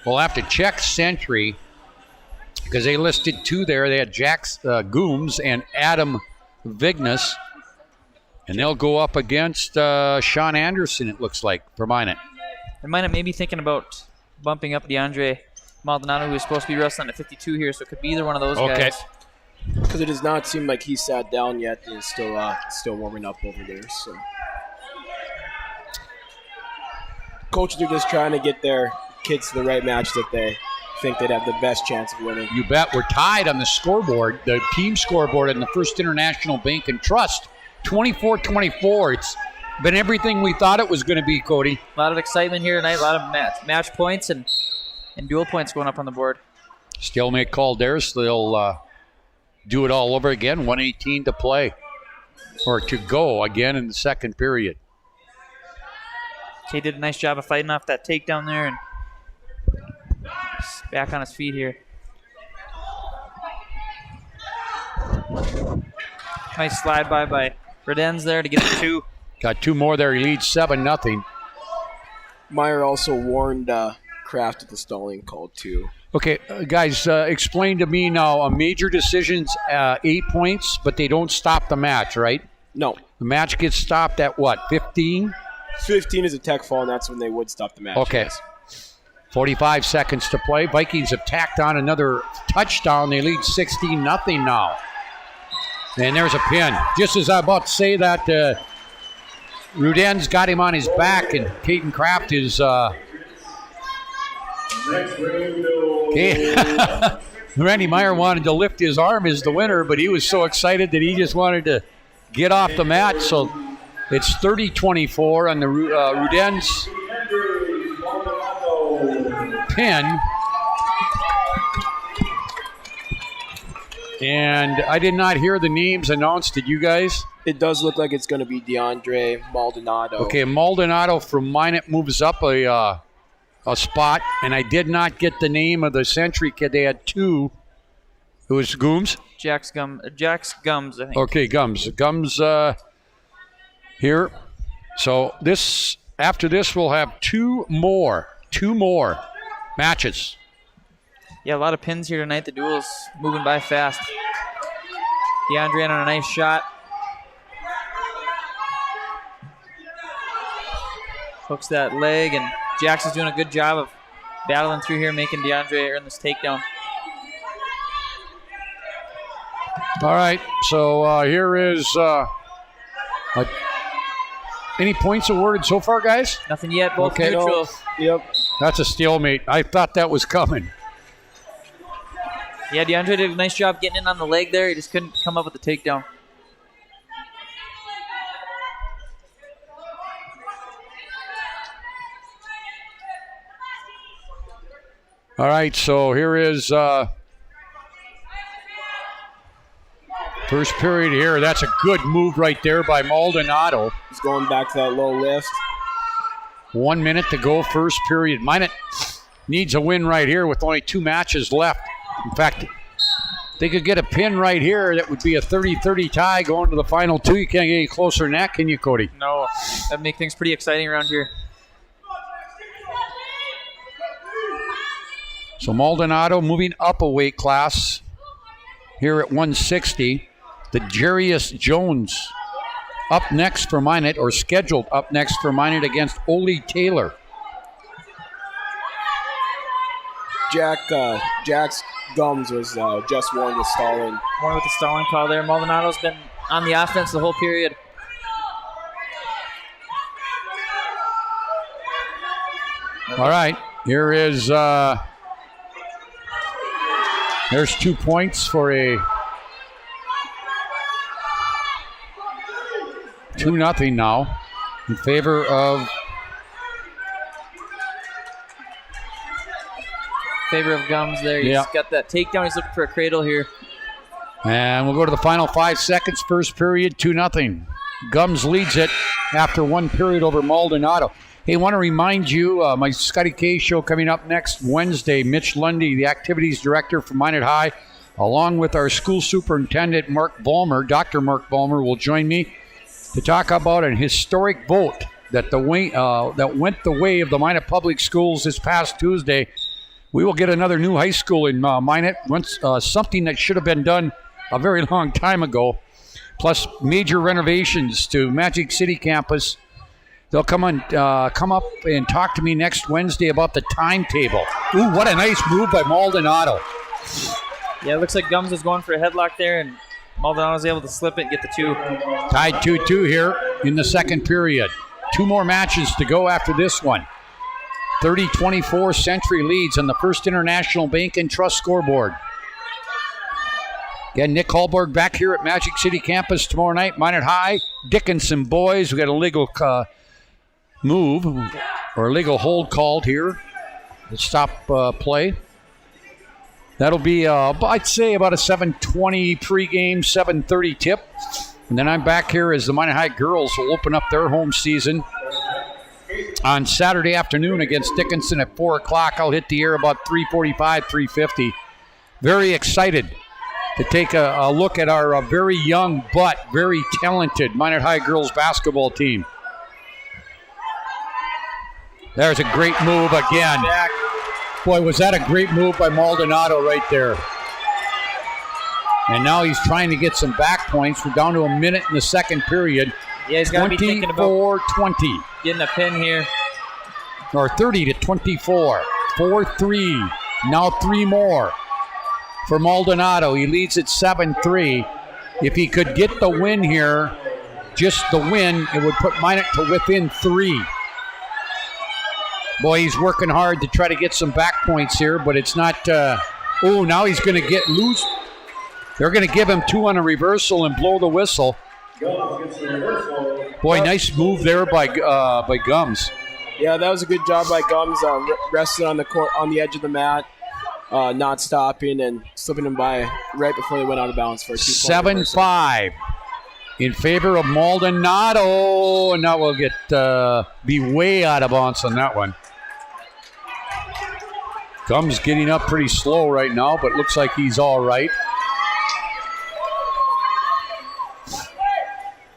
We'll have to check Century because they listed 2 there. They had Jack Gooms and Adam Vignes. And they'll go up against Sean Anderson, it looks like, for Minot. And Minot may be thinking about bumping up DeAndre Maldonado, who is supposed to be wrestling at 52 here, so it could be either one of those guys. Because it does not seem like he sat down yet. He's still warming up over there. So coaches are just trying to get their kids to the right match that they think they'd have the best chance of winning. You bet. We're tied on the scoreboard, the team scoreboard in the First International Bank and Trust. 24-24. It's been everything we thought it was going to be, Cody. A lot of excitement here tonight. A lot of match points and dual points going up on the board. Stalemate called there, so they'll do it all over again. 1:18 to play, or to go again in the second period. Kay did a nice job of fighting off that takedown there and back on his feet here. Nice slide by Redens there to get the 2. Got 2 more there. He leads 7-0. Meyer also warned Kraft of the stalling call, too. Okay, guys, explain to me now. A major decision's 8 points, but they don't stop the match, right? No. The match gets stopped at what, 15? 15 is a tech fall, and that's when they would stop the match. Okay. Yes. 45 seconds to play. Vikings have tacked on another touchdown. They lead 16-0 now. And there's a pin. Just as I'm about to say that, Ruden's got him on his back, and Caden Kraft is... Okay. Randy Meyer wanted to lift his arm as the winner, but he was so excited that he just wanted to get off the mat. So it's 30-24 on the Ruden's pin. And I did not hear the names announced. Did you guys? It does look like it's going to be DeAndre Maldonado. Okay, Maldonado from Minot moves up a spot, and I did not get the name of the Century kid. They had two. It was Gooms? Jack's Gums, I think. Okay, Gums here. So after this, we'll have two more matches. Yeah, a lot of pins here tonight. The duel's moving by fast. DeAndre on a nice shot. Hooks that leg, and Jackson's doing a good job of battling through here, making DeAndre earn this takedown. All right, so here is any points awarded so far, guys? Nothing yet, both neutral. Yep. That's a stalemate. I thought that was coming. Yeah, DeAndre did a nice job getting in on the leg there. He just couldn't come up with the takedown. All right, so here is first period here. That's a good move right there by Maldonado. He's going back to that low lift. 1 minute to go, first period. Minot needs a win right here with only 2 matches left. In fact, they could get a pin right here. That would be a 30-30 tie going to the final 2. You can't get any closer than that, can you, Cody? No, that'd make things pretty exciting around here. So Maldonado moving up a weight class here at 160. The Jarius Jones up next for Minot, or scheduled up next for Minot against Ole Taylor. Jack's Gums was just warned with stalling. Warned with the stalling call there. Maldonado's been on the offense the whole period. All right, here is there's 2 points for a 2-0 now in favor of Gums there. He's got that takedown. He's looking for a cradle here. And we'll go to the final 5 seconds. First period, 2-0. Gums leads it after 1 period over Maldonado. Hey, I want to remind you, my Scotty K show coming up next Wednesday. Mitch Lundy, the activities director for Minot High, along with our school superintendent, Mark Ballmer, Dr. Mark Ballmer, will join me to talk about an historic vote that went the way of the Minot Public Schools this past Tuesday. We will get another new high school in Minot, something that should have been done a very long time ago, plus major renovations to Magic City campus. They'll come up and talk to me next Wednesday about the timetable. Ooh, what a nice move by Maldonado. Yeah, it looks like Gums was going for a headlock there, and Maldonado was able to slip it and get the 2. Tied 2-2 here in the second period. 2 more matches to go after this one. 30-24 Century leads on the First International Bank and Trust scoreboard. Again, Nick Hallberg back here at Magic City campus tomorrow night. Minot High, Dickinson boys. We got a legal move or a legal hold called here to stop play. That'll be, I'd say, about a 7:20 pregame, 7:30 tip. And then I'm back here as the Minot High girls will open up their home season on Saturday afternoon against Dickinson at 4 o'clock. I'll hit the air about 3:45, 3:50. Very excited to take a look at our very young but very talented Minot High girls basketball team. There's a great move again. Back. Boy, was that a great move by Maldonado right there. And now he's trying to get some back points. We're down to a minute in the second period. Yeah, he's got to be thinking about 24-20. getting a pin here. Or 30-24. 4-3. Now 3 more for Maldonado. He leads at 7-3. If he could get the win here, just the win, it would put Minot to within 3. Boy, he's working hard to try to get some back points here, but it's not. Now he's going to get loose. They're going to give him 2 on a reversal and blow the whistle. Boy, nice move there by Gums. Yeah, that was a good job by Gums. Rested on the court, on the edge of the mat, not stopping and slipping him by right before they went out of bounds for a 2-point 7-5 in favor of Maldonado, and now we'll get be way out of bounds on that one. Gums getting up pretty slow right now, but looks like he's all right.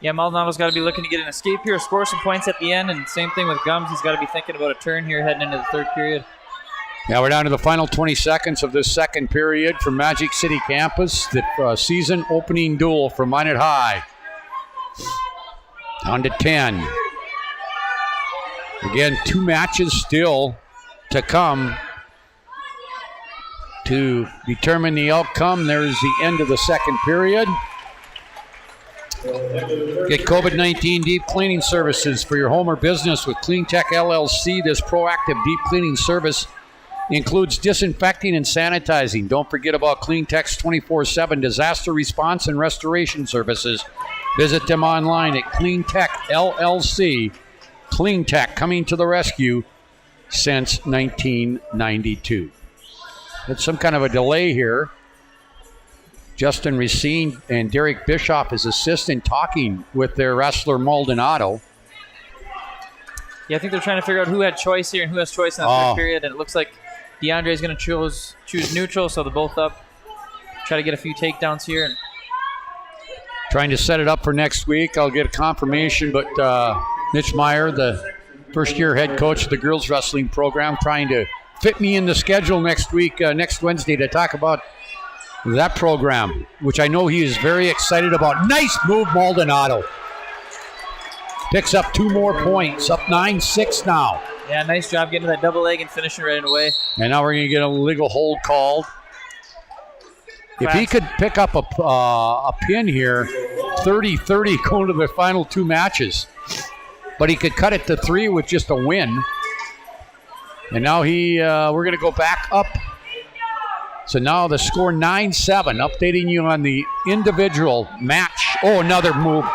Yeah, Maldonado's got to be looking to get an escape here, score some points at the end, and same thing with Gums. He's got to be thinking about a turn here heading into the third period. Now we're down to the final 20 seconds of this second period from Magic City campus. The season opening duel for Minot High. Down to 10. Again, 2 matches still to come to determine the outcome. There's the end of the second period. Get COVID-19 deep cleaning services for your home or business with CleanTech LLC. This proactive deep cleaning service includes disinfecting and sanitizing. Don't forget about CleanTech's 24/7 disaster response and restoration services. Visit them online at CleanTech LLC. CleanTech, coming to the rescue since 1992. It's some kind of a delay here. Justin Racine and Derek Bischoff, his assistant, talking with their wrestler Maldonado. Yeah, I think they're trying to figure out who had choice here and who has choice in the third period, and it looks like DeAndre's going to choose neutral, so they're both up. Try to get a few takedowns here. And trying to set it up for next week. I'll get a confirmation, but Mitch Meyer, the first-year head coach of the girls wrestling program, trying to fit me in the schedule next week, next Wednesday, to talk about that program, which I know he is very excited about. Nice move, Maldonado. Picks up 2 more points, up 9-6 now. yeah, nice job getting to that double leg and finishing right away. And now we're going to get a legal hold called. If he could pick up a pin here, 30-30 going to the final 2 matches. But he could cut it to 3 with just a win. And now we're going to go back up. So now the score 9-7, updating you on the individual match. Oh, another move.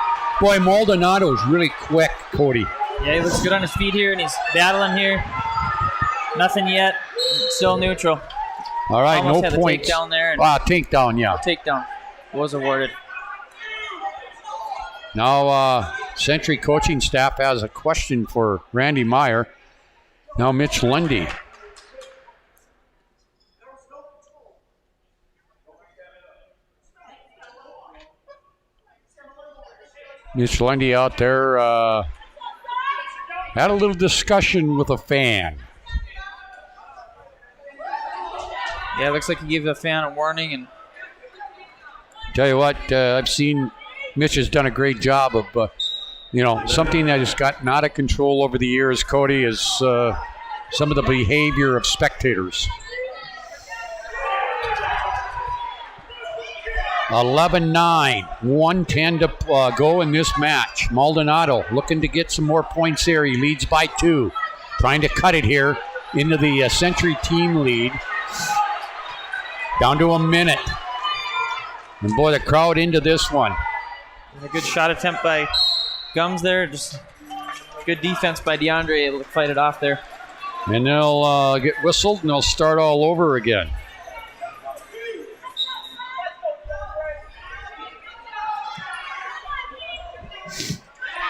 Boy, Maldonado's really quick, Cody. Yeah, he looks good on his feet here, and he's battling here. Nothing yet. Still neutral. All right, almost no had points. The takedown there. Takedown, yeah. Takedown was awarded. Now, Century coaching staff has a question for Randy Meyer. Now Mitch Lundy. Mitch Lundy out there had a little discussion with a fan. Yeah, it looks like he gave the fan a warning. And Tell you what, I've seen Mitch has done a great job of, something that has gotten out of control over the years, Cody, is some of the behavior of spectators. 11-9, 1:10 to go in this match. Maldonado looking to get some more points here. He leads by 2. Trying to cut it here into the Century team lead. Down to a minute. And boy, the crowd into this one. a good shot attempt by Gums there. Just good defense by DeAndre, able to fight it off there. And they'll get whistled and they'll start all over again.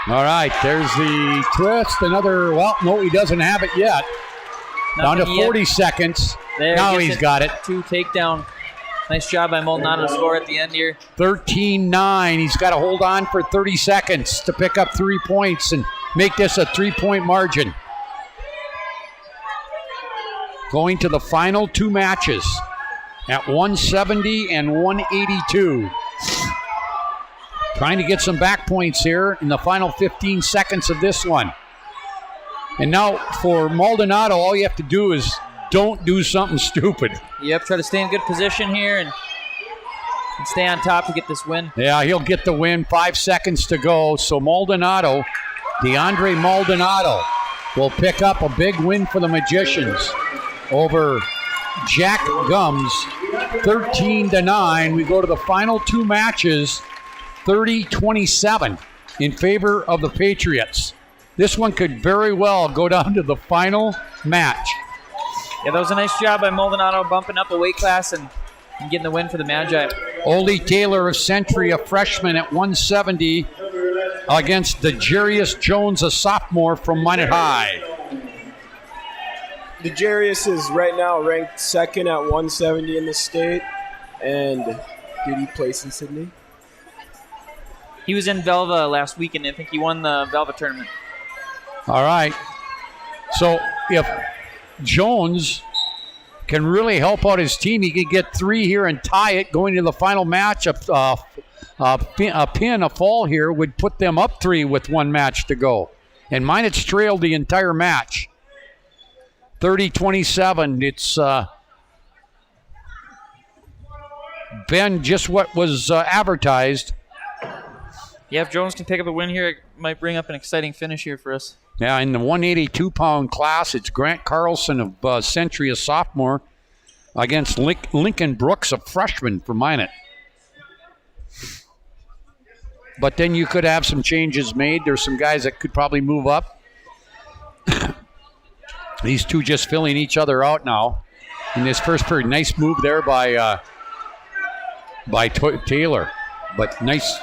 All right, there's the twist. Another, well, no, he doesn't have it yet. Down to 40 seconds. There, now he's got it. 2 takedown. Nice job by Maldonado to score at the end here. 13-9. He's got to hold on for 30 seconds to pick up 3 points and make this a 3-point margin. going to the final two matches at 170 and 182. Trying to get some back points here in the final 15 seconds of this one. And now for Maldonado, all you have to do is don't do something stupid. Yep, try to stay in good position here and stay on top to get this win. Yeah, he'll get the win. 5 seconds to go. So Maldonado, DeAndre Maldonado, will pick up a big win for the Magicians over Jack Gums, 13-9. We go to the final two matches, 30-27 in favor of the Patriots. This one could very well go down to the final match. Yeah, that was a nice job by Maldonado bumping up a weight class and getting the win for the Magi. Oldie Taylor of Century, a freshman at 170 against DeJarius Jones, a sophomore from Minot High. DeJarius is right now ranked second at 170 in the state. And did he place in Sydney? He was in Velva last weekend. I think he won the Velva tournament. All right. So if Jones can really help out his team, he could get 3 here and tie it going to the final match. A fall here would put them up 3 with 1 match to go. And Minot's trailed the entire match. 30-27. It's been just what was advertised. Yeah, if Jones can pick up a win here, it might bring up an exciting finish here for us. Yeah, in the 182-pound class, it's Grant Carlson of Century, a sophomore, against Lincoln Brooks, a freshman for Minot. But then you could have some changes made. There's some guys that could probably move up. These two just filling each other out now in this first period. Nice move there by Taylor, but nice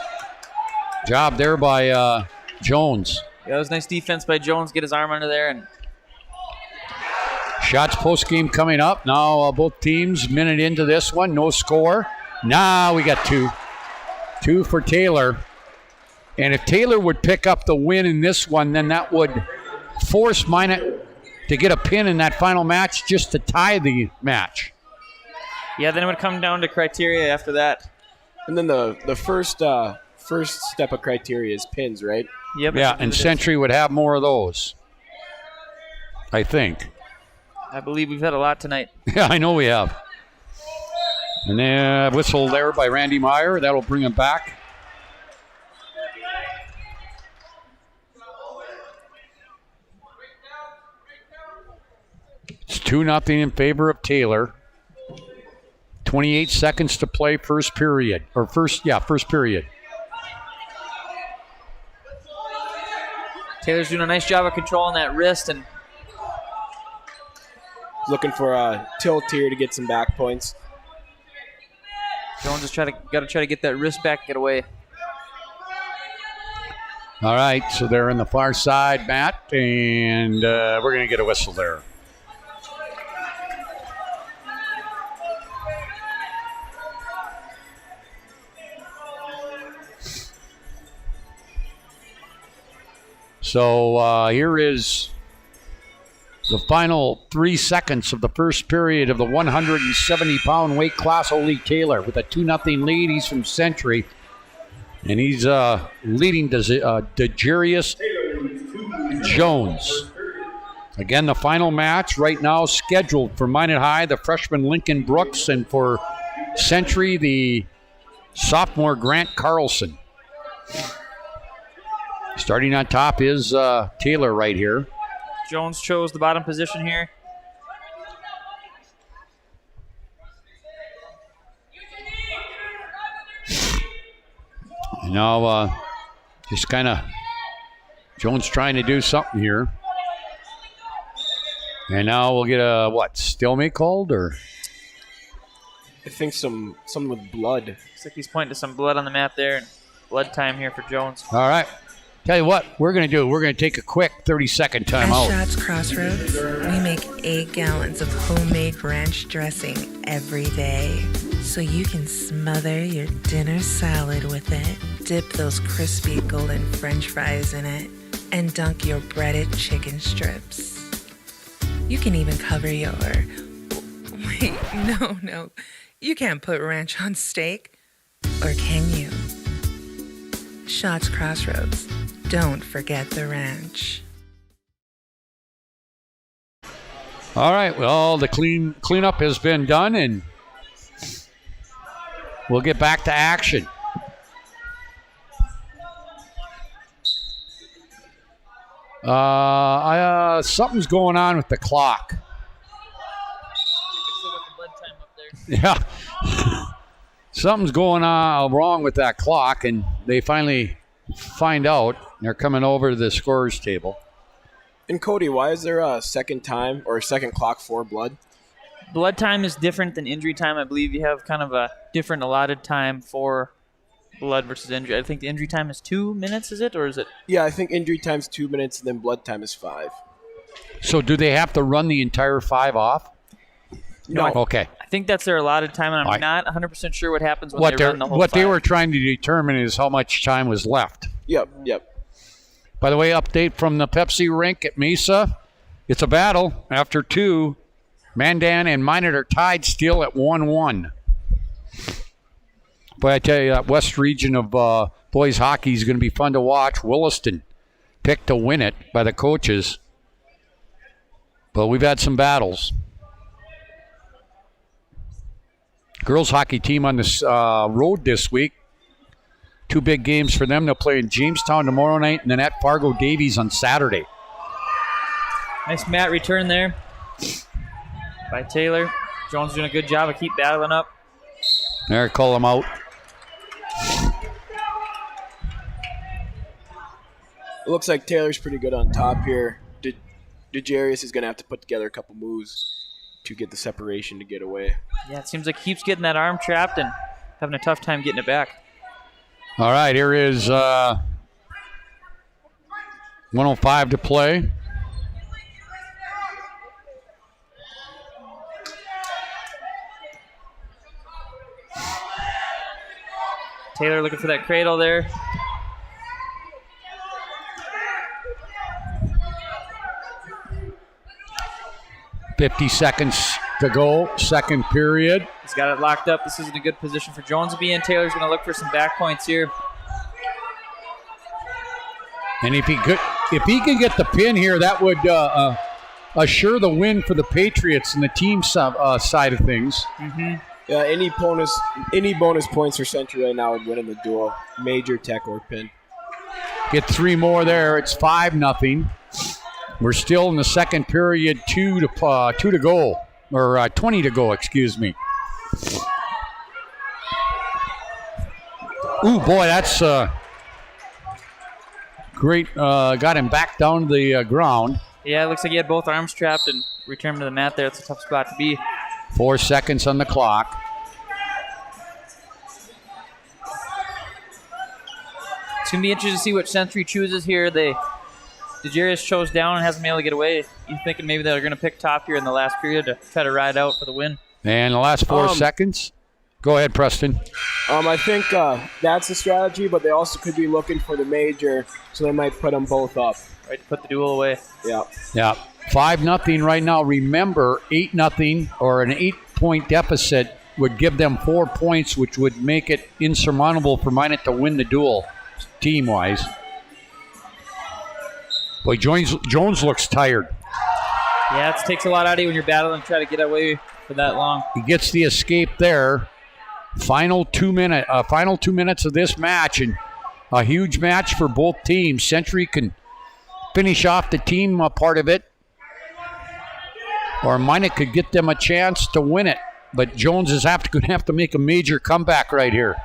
job there by Jones. Yeah, it was nice defense by Jones. Get his arm under there. And Shots post game coming up. Now both teams minute into this one. No score. Now we got 2. 2 for Taylor. And if Taylor would pick up the win in this one, then that would force Minot to get a pin in that final match just to tie the match. Yeah, then it would come down to criteria after that. And then the first step of criteria is pins, right? Yep. Yeah, and Century would have more of those, I think. I believe we've had a lot tonight. Yeah, I know we have. And then whistle there by Randy Meyer. That'll bring him back. It's 2-0 in favor of Taylor. 28 seconds to play first period. First period. Taylor's doing a nice job of controlling that wrist and looking for a tilt here to get some back points. Jones just got to try to get that wrist back, get away. All right, so they're in the far side, Matt, and we're going to get a whistle there. So here is the final 3 seconds of the first period of the 170-pound weight class. Oldie Taylor with a 2-0 lead. He's from Century, and he's leading DeJarius Jones. Again, the final match right now scheduled for Minot High, the freshman Lincoln Brooks, and for Century, the sophomore Grant Carlson. Starting on top is Taylor right here. Jones chose the bottom position here. And now just kind of Jones trying to do something here. And now we'll get a, stalemate called, or? I think something with blood. Looks like he's pointing to some blood on the map there. And blood time here for Jones. All right. Tell you what we're going to do. We're going to take a quick 30-second timeout. At Shots Crossroads, we make 8 gallons of homemade ranch dressing every day. So you can smother your dinner salad with it, dip those crispy golden French fries in it, and dunk your breaded chicken strips. You can even cover your... Wait, no. You can't put ranch on steak. Or can you? Shots Crossroads. Don't forget the ranch. All right, well, the cleanup has been done, and we'll get back to action. Something's going on with the clock. Yeah. Something's going on wrong with that clock, and they finally find out. They're coming over to the scorer's table. And Cody, why is there a second time or a second clock for blood? Blood time is different than injury time. I believe you have kind of a different allotted time for blood versus injury. I think the injury time is 2 minutes, is it? Or is it? Yeah, I think injury time's 2 minutes and then blood time is 5. So do they have to run the entire 5 off? No. Okay. I think that's their allotted time, and I'm not 100% sure what happens when they run the whole What 5. they were trying to determine is how much time was left. Yep. By the way, update from the Pepsi rink at Mesa. It's a battle. After 2, Mandan and Minot are tied still at 1-1. But I tell you, that west region of boys hockey is going to be fun to watch. Williston picked to win it by the coaches. But we've had some battles. Girls hockey team on this road this week. 2 big games for them. They'll play in Jamestown tomorrow night and then at Fargo Davies on Saturday. Nice mat return there by Taylor. Jones doing a good job of keep battling up. There, call him out. It looks like Taylor's pretty good on top here. DeJarius is going to have to put together a couple moves to get the separation to get away. Yeah, it seems like he keeps getting that arm trapped and having a tough time getting it back. All right, here is 1:05 to play. Taylor looking for that cradle there. $50 seconds to go, second period. He's got it locked up. This isn't a good position for Jones to be in. Taylor's going to look for some back points here. And if he can get the pin here, that would assure the win for the Patriots and the team side of things. Mm-hmm. Yeah, any bonus points for Century right now would win in the duel. Major tech or pin. Get 3 more there. It's 5-0. We're still in the second period. 2 to go, or 20 to go. Excuse me. Ooh, boy, that's great. Got him back down to the ground. Yeah, it looks like he had both arms trapped and returned to the mat there. It's a tough spot to be. 4 seconds on the clock. It's going to be interesting to see what Century chooses here. DeJarius chose down and hasn't been able to get away. You thinking maybe they're going to pick top here in the last period to try to ride out for the win? And the last 4 seconds. Go ahead, Preston. I think that's the strategy, but they also could be looking for the major, so they might put them both up. Right, to put the duel away. Yeah. 5-0 right now. Remember, 8-0 or an 8-point deficit would give them 4 points, which would make it insurmountable for Minot to win the duel, team-wise. Boy, Jones looks tired. Yeah, it takes a lot out of you when you're battling and try to get away for that long. He gets the escape there. Final 2 minutes of this match, and a huge match for both teams. Century can finish off the team part of it, or Minot could get them a chance to win it. But Jones is going to have to make a major comeback right here.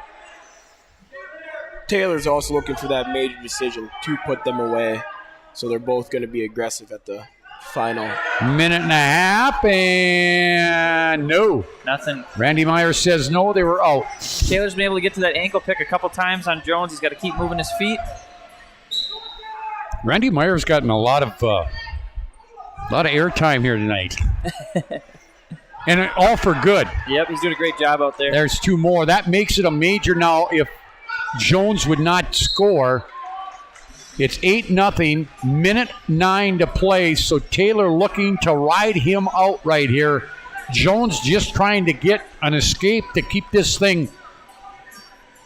Taylor's also looking for that major decision to put them away. So they're both going to be aggressive at the final. Minute and a half, and no. Nothing. Randy Myers says no, they were out. Taylor's been able to get to that ankle pick a couple times on Jones. He's got to keep moving his feet. Randy Myers gotten a lot of airtime here tonight. And all for good. Yep, he's doing a great job out there. There's 2 more. That makes it a major now. If Jones would not score, It's 8-0, minute 9 to play, so Taylor looking to ride him out right here. Jones just trying to get an escape to keep this thing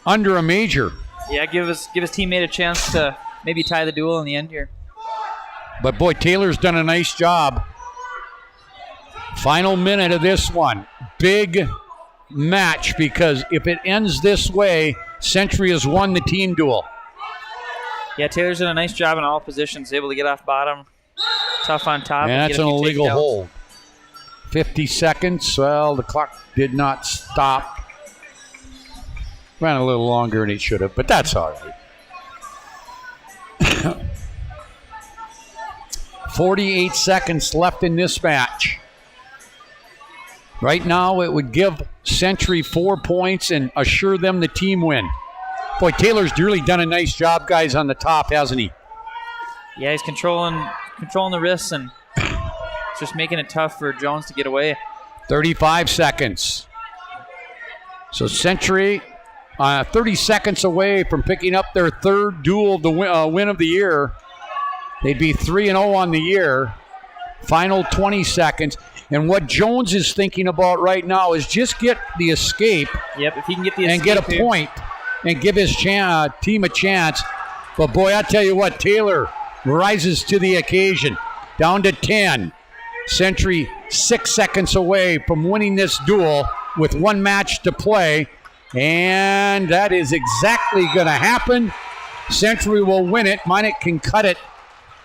under a major. Yeah, give his teammate a chance to maybe tie the duel in the end here. But boy, Taylor's done a nice job. Final minute of this one. Big match, because if it ends this way, Century has won the team duel. Yeah, Taylor's done a nice job in all positions, able to get off bottom, tough on top. And that's an illegal takedowns. hold. 50 seconds. Well, the clock did not stop. Ran a little longer than it should have, but that's all right. 48 seconds left in this match. Right now, it would give Century 4 points and assure them the team win. Boy, Taylor's really done a nice job, guys, on the top, hasn't he? Yeah, he's controlling the wrists and it's just making it tough for Jones to get away. 35 seconds. So Century 30 seconds away from picking up their third duel, the win of the year. They'd be 3-0 on the year. Final 20 seconds. And what Jones is thinking about right now is just get the escape. Yep, if he can get the and escape get a point and give his team a chance. But boy, I tell you what, Taylor rises to the occasion. Down to 10. Century 6 seconds away from winning this duel with one match to play. And that is exactly going to happen. Century will win it. Minot can cut it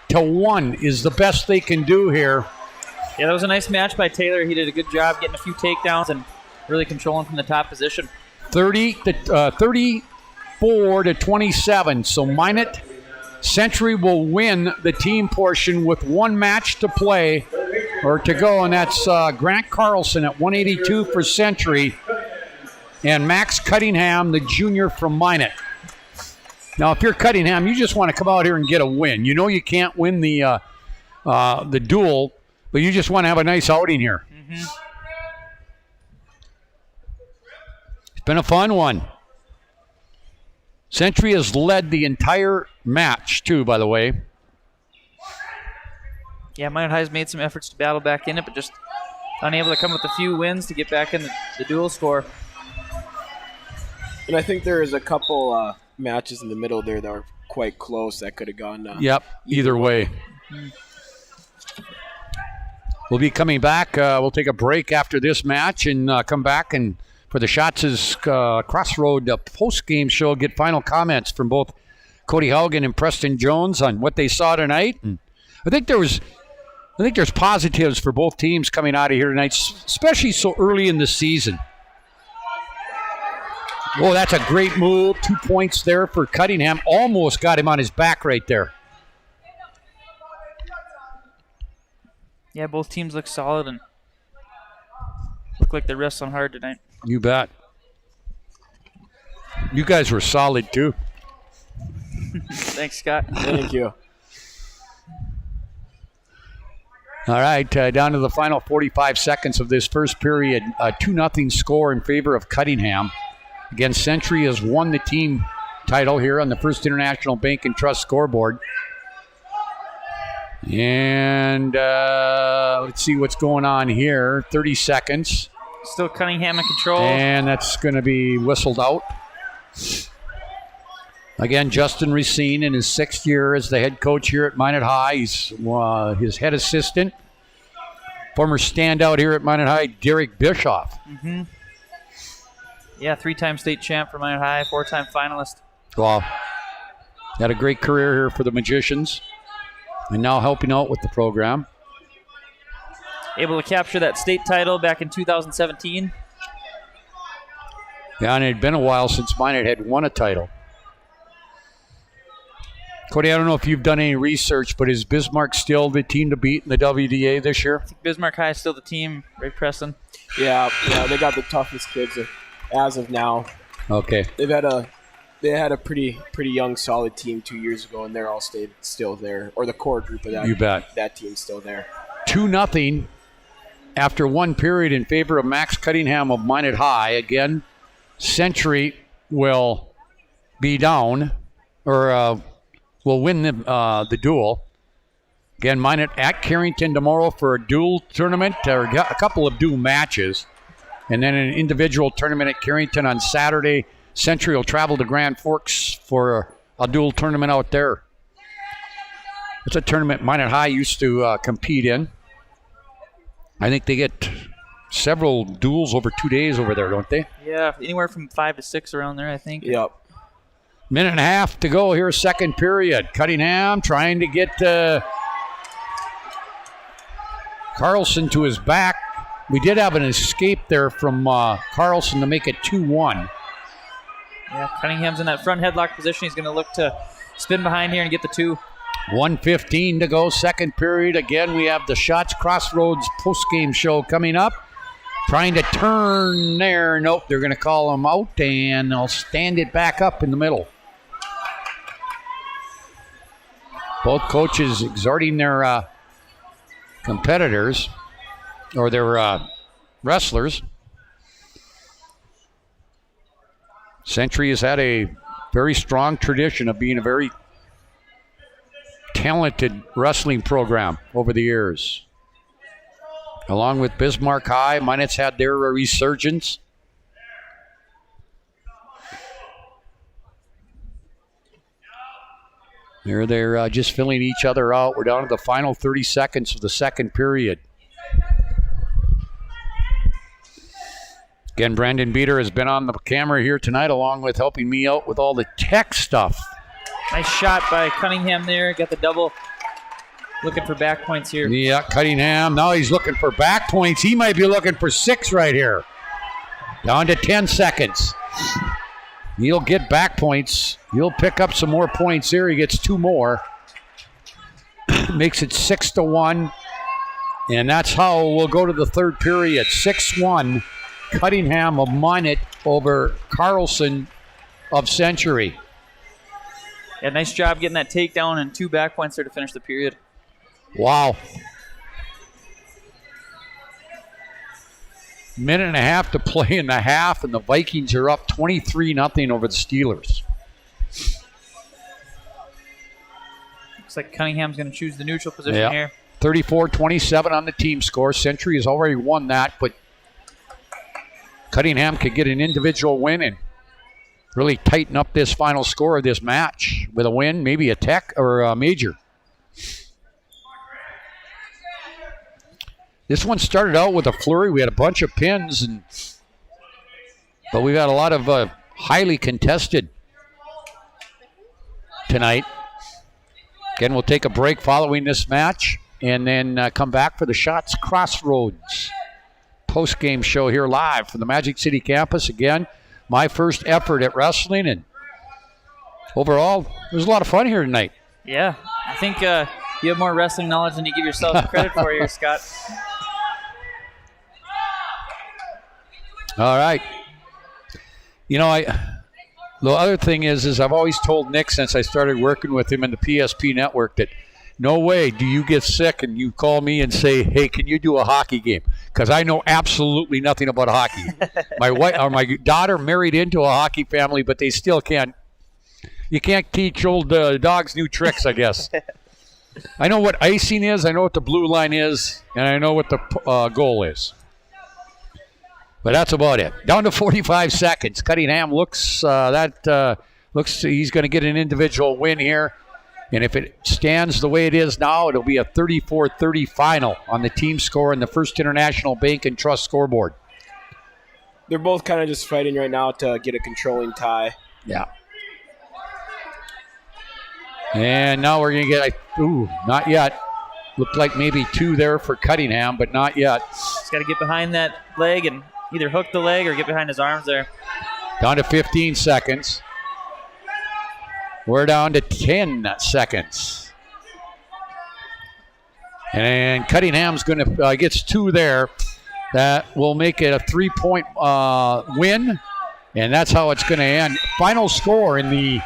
to 1 is the best they can do here. Yeah, that was a nice match by Taylor. He did a good job getting a few takedowns and really controlling from the top position. 34 to 27. So Minot, Century will win the team portion with one match to play or to go, and that's Grant Carlson at 182 for Century and Max Cunningham, the junior from Minot. Now, if you're Cunningham, you just want to come out here and get a win. You know you can't win the duel, but you just want to have a nice outing here. Mm-hmm. It's been a fun one. Century has led the entire match, too, by the way. Yeah, Minot High's made some efforts to battle back in it, but just unable to come with a few wins to get back in the duel score. And I think there is a couple matches in the middle there that were quite close that could have gone. Yep, either way. We'll be coming back. We'll take a break after this match and come back and for the Shots' Crossroad post-game show, get final comments from both Cody Haugen and Preston Jones on what they saw tonight. And I think there's positives for both teams coming out of here tonight, especially so early in the season. Oh, that's a great move. 2 points there for Cunningham. Almost got him on his back right there. Yeah, both teams look solid and look like they're wrestling hard tonight. You bet. You guys were solid, too. Thanks, Scott. Thank you. All right, down to the final 45 seconds of this first period. 2-0 score in favor of Cunningham. Again, Century has won the team title here on the First International Bank and Trust scoreboard. And let's see what's going on here. 30 seconds. Still Cunningham in control. And that's going to be whistled out. Again, Justin Racine in his 6th year as the head coach here at Minot High. He's his head assistant. Former standout here at Minot High, Derek Bischoff. Mm-hmm. Yeah, 3-time state champ for Minot High, 4-time finalist. Wow. Had a great career here for the Magicians. And now helping out with the program. Able to capture that state title back in 2017. Yeah, and it had been a while since Minot had won a title. Cody, I don't know if you've done any research, but is Bismarck still the team to beat in the WDA this year? I think Bismarck High is still the team, right, Preston? Yeah, they got the toughest kids as of now. Okay. They had a pretty young, solid team 2 years ago, and they're all still there, or the core group of that. You bet. That team's still there. 2-0 after one period in favor of Max Cunningham of Minot High. Again, Century will be down, or will win the duel. Again, Minot at Carrington tomorrow for a dual tournament, or a couple of dual matches. And then an individual tournament at Carrington on Saturday. Century will travel to Grand Forks for a dual tournament out there. It's a tournament Minot High used to compete in. I think they get several duels over 2 days over there, don't they? Yeah, anywhere from 5 to 6 around there, I think. Yep. Minute and a half to go here, second period. Cunningham trying to get Carlson to his back. We did have an escape there from Carlson to make it 2-1. Yeah, Cunningham's in that front headlock position. He's going to look to spin behind here and get the 2. 1:15 to go, second period. Again, we have the Shots Crossroads postgame show coming up. Trying to turn there. Nope, they're going to call him out, and they'll stand it back up in the middle. Both coaches exhorting their competitors, or their wrestlers. Century has had a very strong tradition of being a very talented wrestling program over the years. Along with Bismarck High, Minot's had their resurgence. They're just filling each other out. We're down to the final 30 seconds of the second period. Again, Brandon Beater has been on the camera here tonight, along with helping me out with all the tech stuff. Nice shot by Cunningham there. Got the double. Looking for back points here. Yeah, Cunningham. Now he's looking for back points. He might be looking for 6 right here. Down to 10 seconds. He'll get back points. He'll pick up some more points here. He gets 2 more. Makes it 6-1. And that's how we'll go to the third period. 6-1. Cunningham of Minot over Carlson of Century. Yeah, nice job getting that takedown and 2 back points there to finish the period. Wow. Minute and a half to play in the half, and the Vikings are up 23-0 over the Steelers. Looks like Cunningham's going to choose the neutral position here. 34-27 on the team score. Century has already won that, but Cunningham could get an individual win and really tighten up this final score of this match with a win, maybe a tech or a major. This one started out with a flurry. We had a bunch of pins, but we got a lot of highly contested tonight. Again, we'll take a break following this match and then come back for the Shots Crossroads post-game show here live from the Magic City campus. Again, my first effort at wrestling, and overall, it was a lot of fun here tonight. Yeah, I think you have more wrestling knowledge than you give yourself credit for here, Scott. All right. You know, the other thing is I've always told Nick since I started working with him in the PSP network that no way do you get sick and you call me and say, hey, can you do a hockey game? Because I know absolutely nothing about hockey. My wife or my daughter married into a hockey family, but they still can't. You can't teach old dogs new tricks, I guess. I know what icing is, I know what the blue line is, and I know what the goal is. But that's about it. Down to 45 seconds. Cunningham looks he's going to get an individual win here. And if it stands the way it is now, it'll be a 34-30 final on the team score in the First International Bank and Trust scoreboard. They're both kind of just fighting right now to get a controlling tie. Yeah. And now we're going to get not yet. Looked like maybe 2 there for Cunningham, but not yet. He's got to get behind that leg and either hook the leg or get behind his arms there. Down to 15 seconds. We're down to 10 seconds. And Cunningham's going to gets 2 there. That will make it a 3-point win. And that's how it's going to end. Final score in the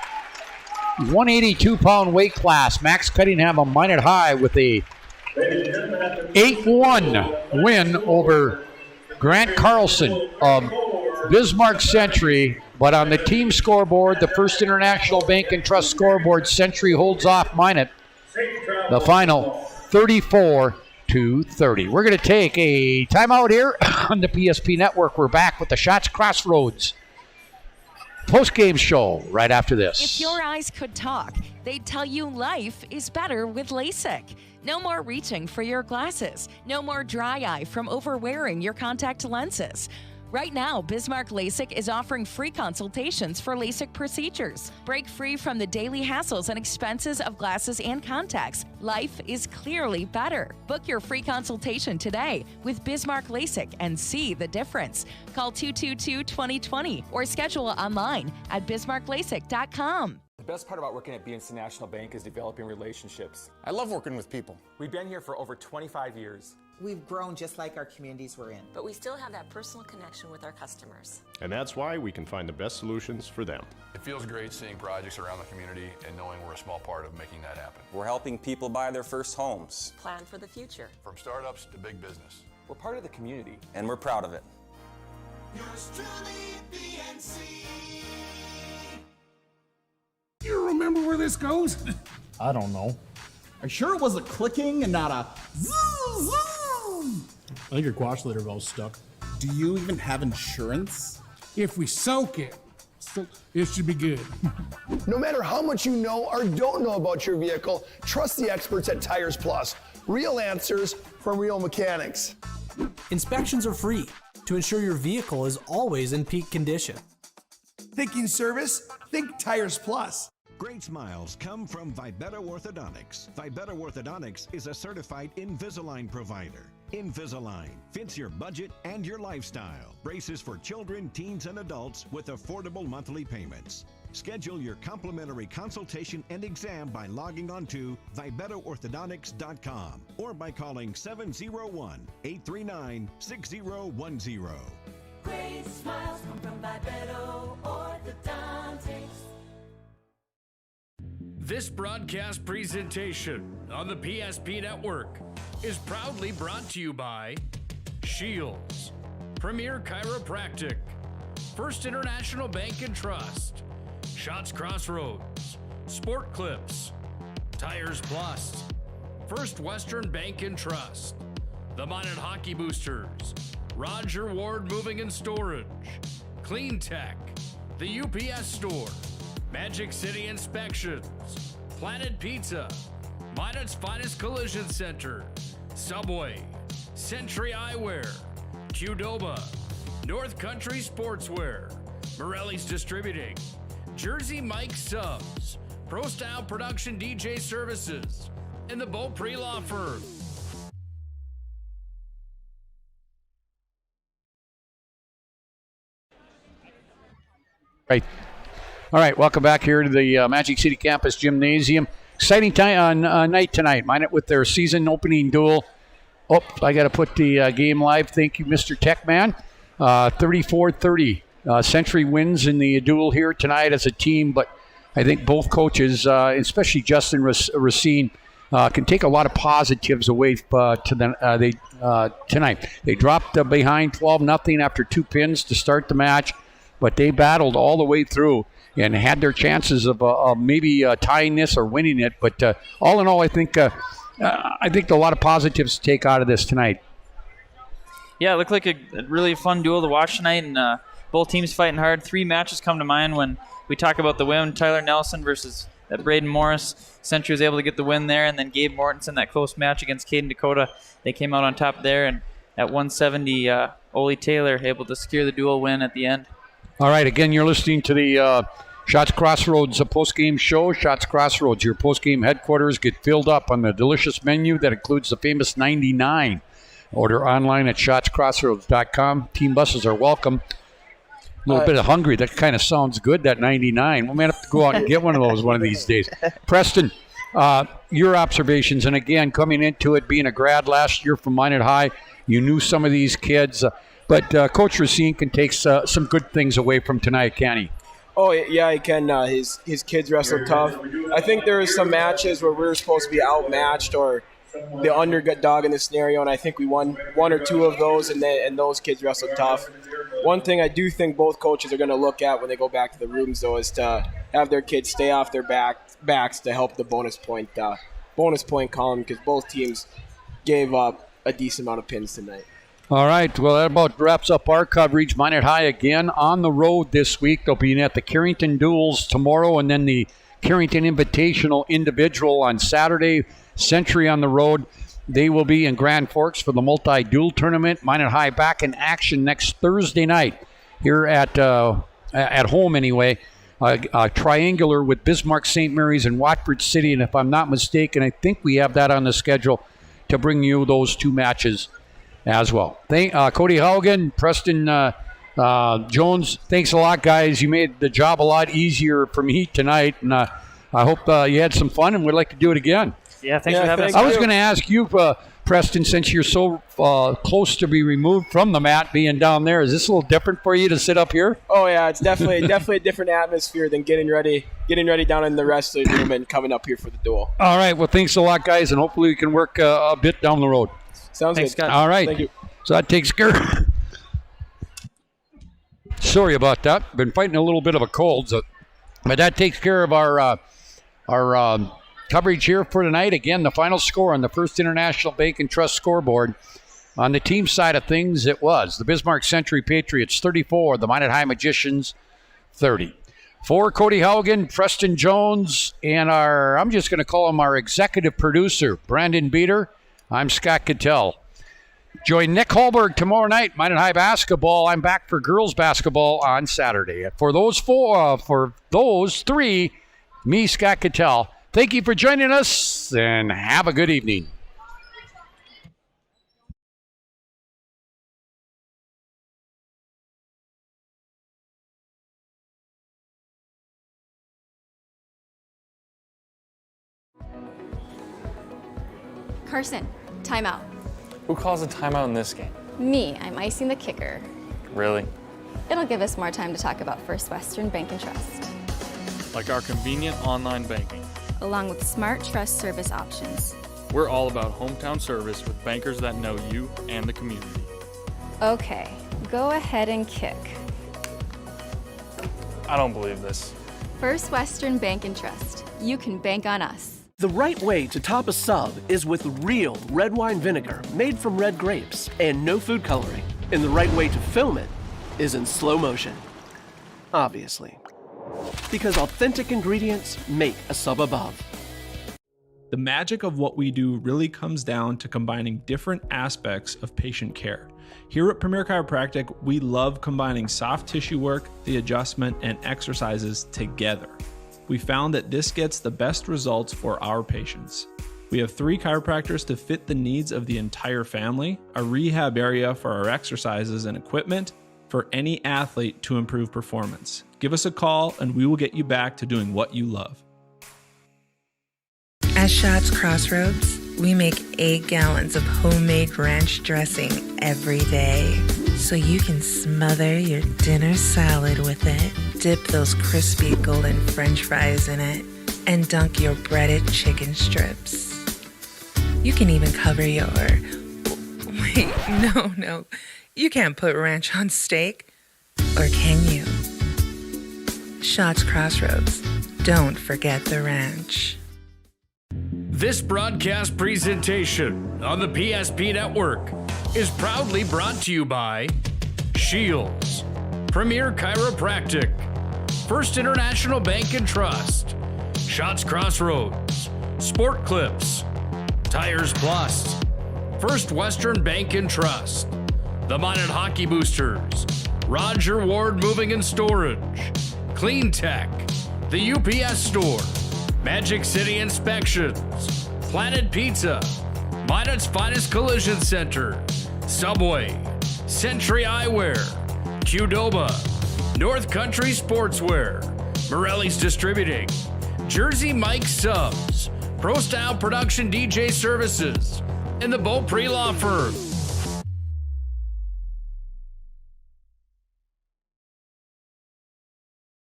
182-pound weight class. Max Cunningham of Minot High with a 8-1 win over Grant Carlson of Bismarck Century But on the team scoreboard, the First International Bank and Trust scoreboard, Century holds off Minot. The final 34-30. We're going to take a timeout here on the PSP Network. We're back with the Shots Crossroads post-game show right after this. If your eyes could talk, they'd tell you life is better with LASIK. No more reaching for your glasses. No more dry eye from overwearing your contact lenses. Right now, Bismarck LASIK is offering free consultations for LASIK procedures. Break free from the daily hassles and expenses of glasses and contacts. Life is clearly better. Book your free consultation today with Bismarck LASIK and see the difference. Call 222-2020 or schedule online at bismarcklasik.com. The best part about working at BNC National Bank is developing relationships. I love working with people. We've been here for over 25 years. We've grown just like our communities we're in. But we still have that personal connection with our customers. And that's why we can find the best solutions for them. It feels great seeing projects around the community and knowing we're a small part of making that happen. We're helping people buy their first homes. Plan for the future. From startups to big business. We're part of the community. And we're proud of it. Yours truly, BNC. You remember where this goes? I don't know. Are you sure it was a clicking and not a zzz? I think your quash litter valve's stuck. Do you even have insurance? If we soak it, it should be good. No matter how much you know or don't know about your vehicle, trust the experts at Tires Plus. Real answers from real mechanics. Inspections are free to ensure your vehicle is always in peak condition. Thinking service? Think Tires Plus. Great smiles come from Vibetta Orthodontics. Vibetta Orthodontics is a certified Invisalign provider. Invisalign fits your budget and your lifestyle. Braces for children, teens, and adults with affordable monthly payments. Schedule your complimentary consultation and exam by logging on to VibettaOrthodontics.com or by calling 701-839-6010. Great smiles come from Vibetta Orthodontics. This broadcast presentation on the PSP Network is proudly brought to you by Scheels, Premier Chiropractic, First International Bank and Trust, Shots Crossroads, Sport Clips, Tires Plus, First Western Bank and Trust, the Minot Hockey Boosters, Roger Ward Moving and Storage, Clean Tech, the UPS Store, Magic City Inspections, Planet Pizza, Minot's Finest Collision Center, Subway, Century Eyewear, Qdoba, North Country Sportswear, Morelli's Distributing, Jersey Mike Subs, Pro Style Production DJ Services, and the Beaupre Law Firm. Right. All right, welcome back here to the Magic City Campus Gymnasium. Exciting time night tonight. Minot with their season opening duel. Oh, I got to put the game live. Thank you, Mr. Techman. 34-30. Century wins in the duel here tonight as a team, but I think both coaches, especially Justin Racine, can take a lot of positives away tonight. They dropped behind 12-0 after 2 pins to start the match, but they battled all the way through and had their chances of maybe tying this or winning it. But all in all, I think a lot of positives to take out of this tonight. Yeah, it looked like a really fun duel to watch tonight, and both teams fighting hard. 3 matches come to mind when we talk about the women. Tyler Nelson versus Braden Morris. Century was able to get the win there, and then Gabe Mortensen, that close match against Caden Dakota. They came out on top there, and at 170, Ole Taylor able to secure the duel win at the end. All right, again, you're listening to the Shots Crossroads post-game show. Shots Crossroads, your post-game headquarters, get filled up on the delicious menu that includes the famous 99. Order online at shotscrossroads.com. Team buses are welcome. A little bit of hungry. That kind of sounds good, that 99. We might have to go out and get one of those one of these days. Preston, your observations, and again, coming into it, being a grad last year from Minot High, you knew some of these kids. But Coach Racine can take some good things away from tonight, can he? Oh, yeah, he can. His kids wrestled tough. I think there were some matches where we were supposed to be outmatched or the underdog in the scenario, and I think we won 1 or 2 of those, and those kids wrestled tough. One thing I do think both coaches are going to look at when they go back to the rooms, though, is to have their kids stay off their backs to help the bonus point column, because both teams gave up a decent amount of pins tonight. All right, well, that about wraps up our coverage. Minot High again on the road this week. They'll be at the Carrington Duels tomorrow and then the Carrington Invitational Individual on Saturday. Century on the road. They will be in Grand Forks for the multi-duel tournament. Minot High back in action next Thursday night here at home anyway. A triangular with Bismarck, St. Mary's, and Watford City. And if I'm not mistaken, I think we have that on the schedule to bring you those two matches as well. Cody Haugen, Preston Jones, thanks a lot, guys. You made the job a lot easier for me tonight, and I hope you had some fun and would like to do it again. Yeah, thanks for having us. I was going to ask you, Preston, since you're so close to be removed from the mat being down there, is this a little different for you to sit up here? Oh, yeah, it's definitely a different atmosphere than getting ready down in the wrestling room and coming up here for the duel. All right, well, thanks a lot, guys, and hopefully we can work a bit down the road. Sounds good. Scott. All right. Thank you. So that takes care. Sorry about that. Been fighting a little bit of a cold, but that takes care of our coverage here for tonight. Again, the final score on the First International Bank and Trust scoreboard. On the team side of things, it was the Bismarck Century Patriots 34, the Minot High Magicians 30. For Cody Haugen, Preston Jones, and I'm just going to call him our executive producer, Brandon Beater. I'm Scott Kittell. Join Nick Holberg tomorrow night, Minot High basketball. I'm back for girls basketball on Saturday. For those three, me, Scott Kittell. Thank you for joining us, and have a good evening. Carson, timeout. Who calls a timeout in this game? Me, I'm icing the kicker. Really? It'll give us more time to talk about First Western Bank and Trust, Like our convenient online banking. along with smart trust service options. We're all about hometown service with bankers that know you and the community. Okay, go ahead and kick. I don't believe this. First Western Bank and Trust. You can bank on us. The right way to top a sub is with real red wine vinegar made from red grapes and no food coloring. And the right way to film it is in slow motion. Obviously. Because authentic ingredients make a sub above. The magic of what we do really comes down to combining different aspects of patient care. Here at Premier Chiropractic, we love combining soft tissue work, the adjustment, and exercises together. We found that this gets the best results for our patients. We have 3 chiropractors to fit the needs of the entire family, a rehab area for our exercises and equipment, for any athlete to improve performance. Give us a call and we will get you back to doing what you love. At Schatz Crossroads, we make 8 gallons of homemade ranch dressing every day, so you can smother your dinner salad with it, dip those crispy golden French fries in it, and dunk your breaded chicken strips. You can even cover your... Wait, no. You can't put ranch on steak. Or can you? Schatz Crossroads. Don't forget the ranch. This broadcast presentation on the PSP Network is proudly brought to you by Scheels, Premier Chiropractic, First International Bank and Trust, Schatz Crossroads, Sport Clips, Tires Plus, First Western Bank and Trust, the Minot Hockey Boosters, Roger Ward Moving and Storage, Clean Tech, the UPS Store, Magic City Inspections, Planet Pizza, Minot's Finest Collision Center, Subway, Century Eyewear, Qdoba, North Country Sportswear, Morelli's Distributing, Jersey Mike Subs, Pro Style Production DJ Services, and the Beaupre Law Firm.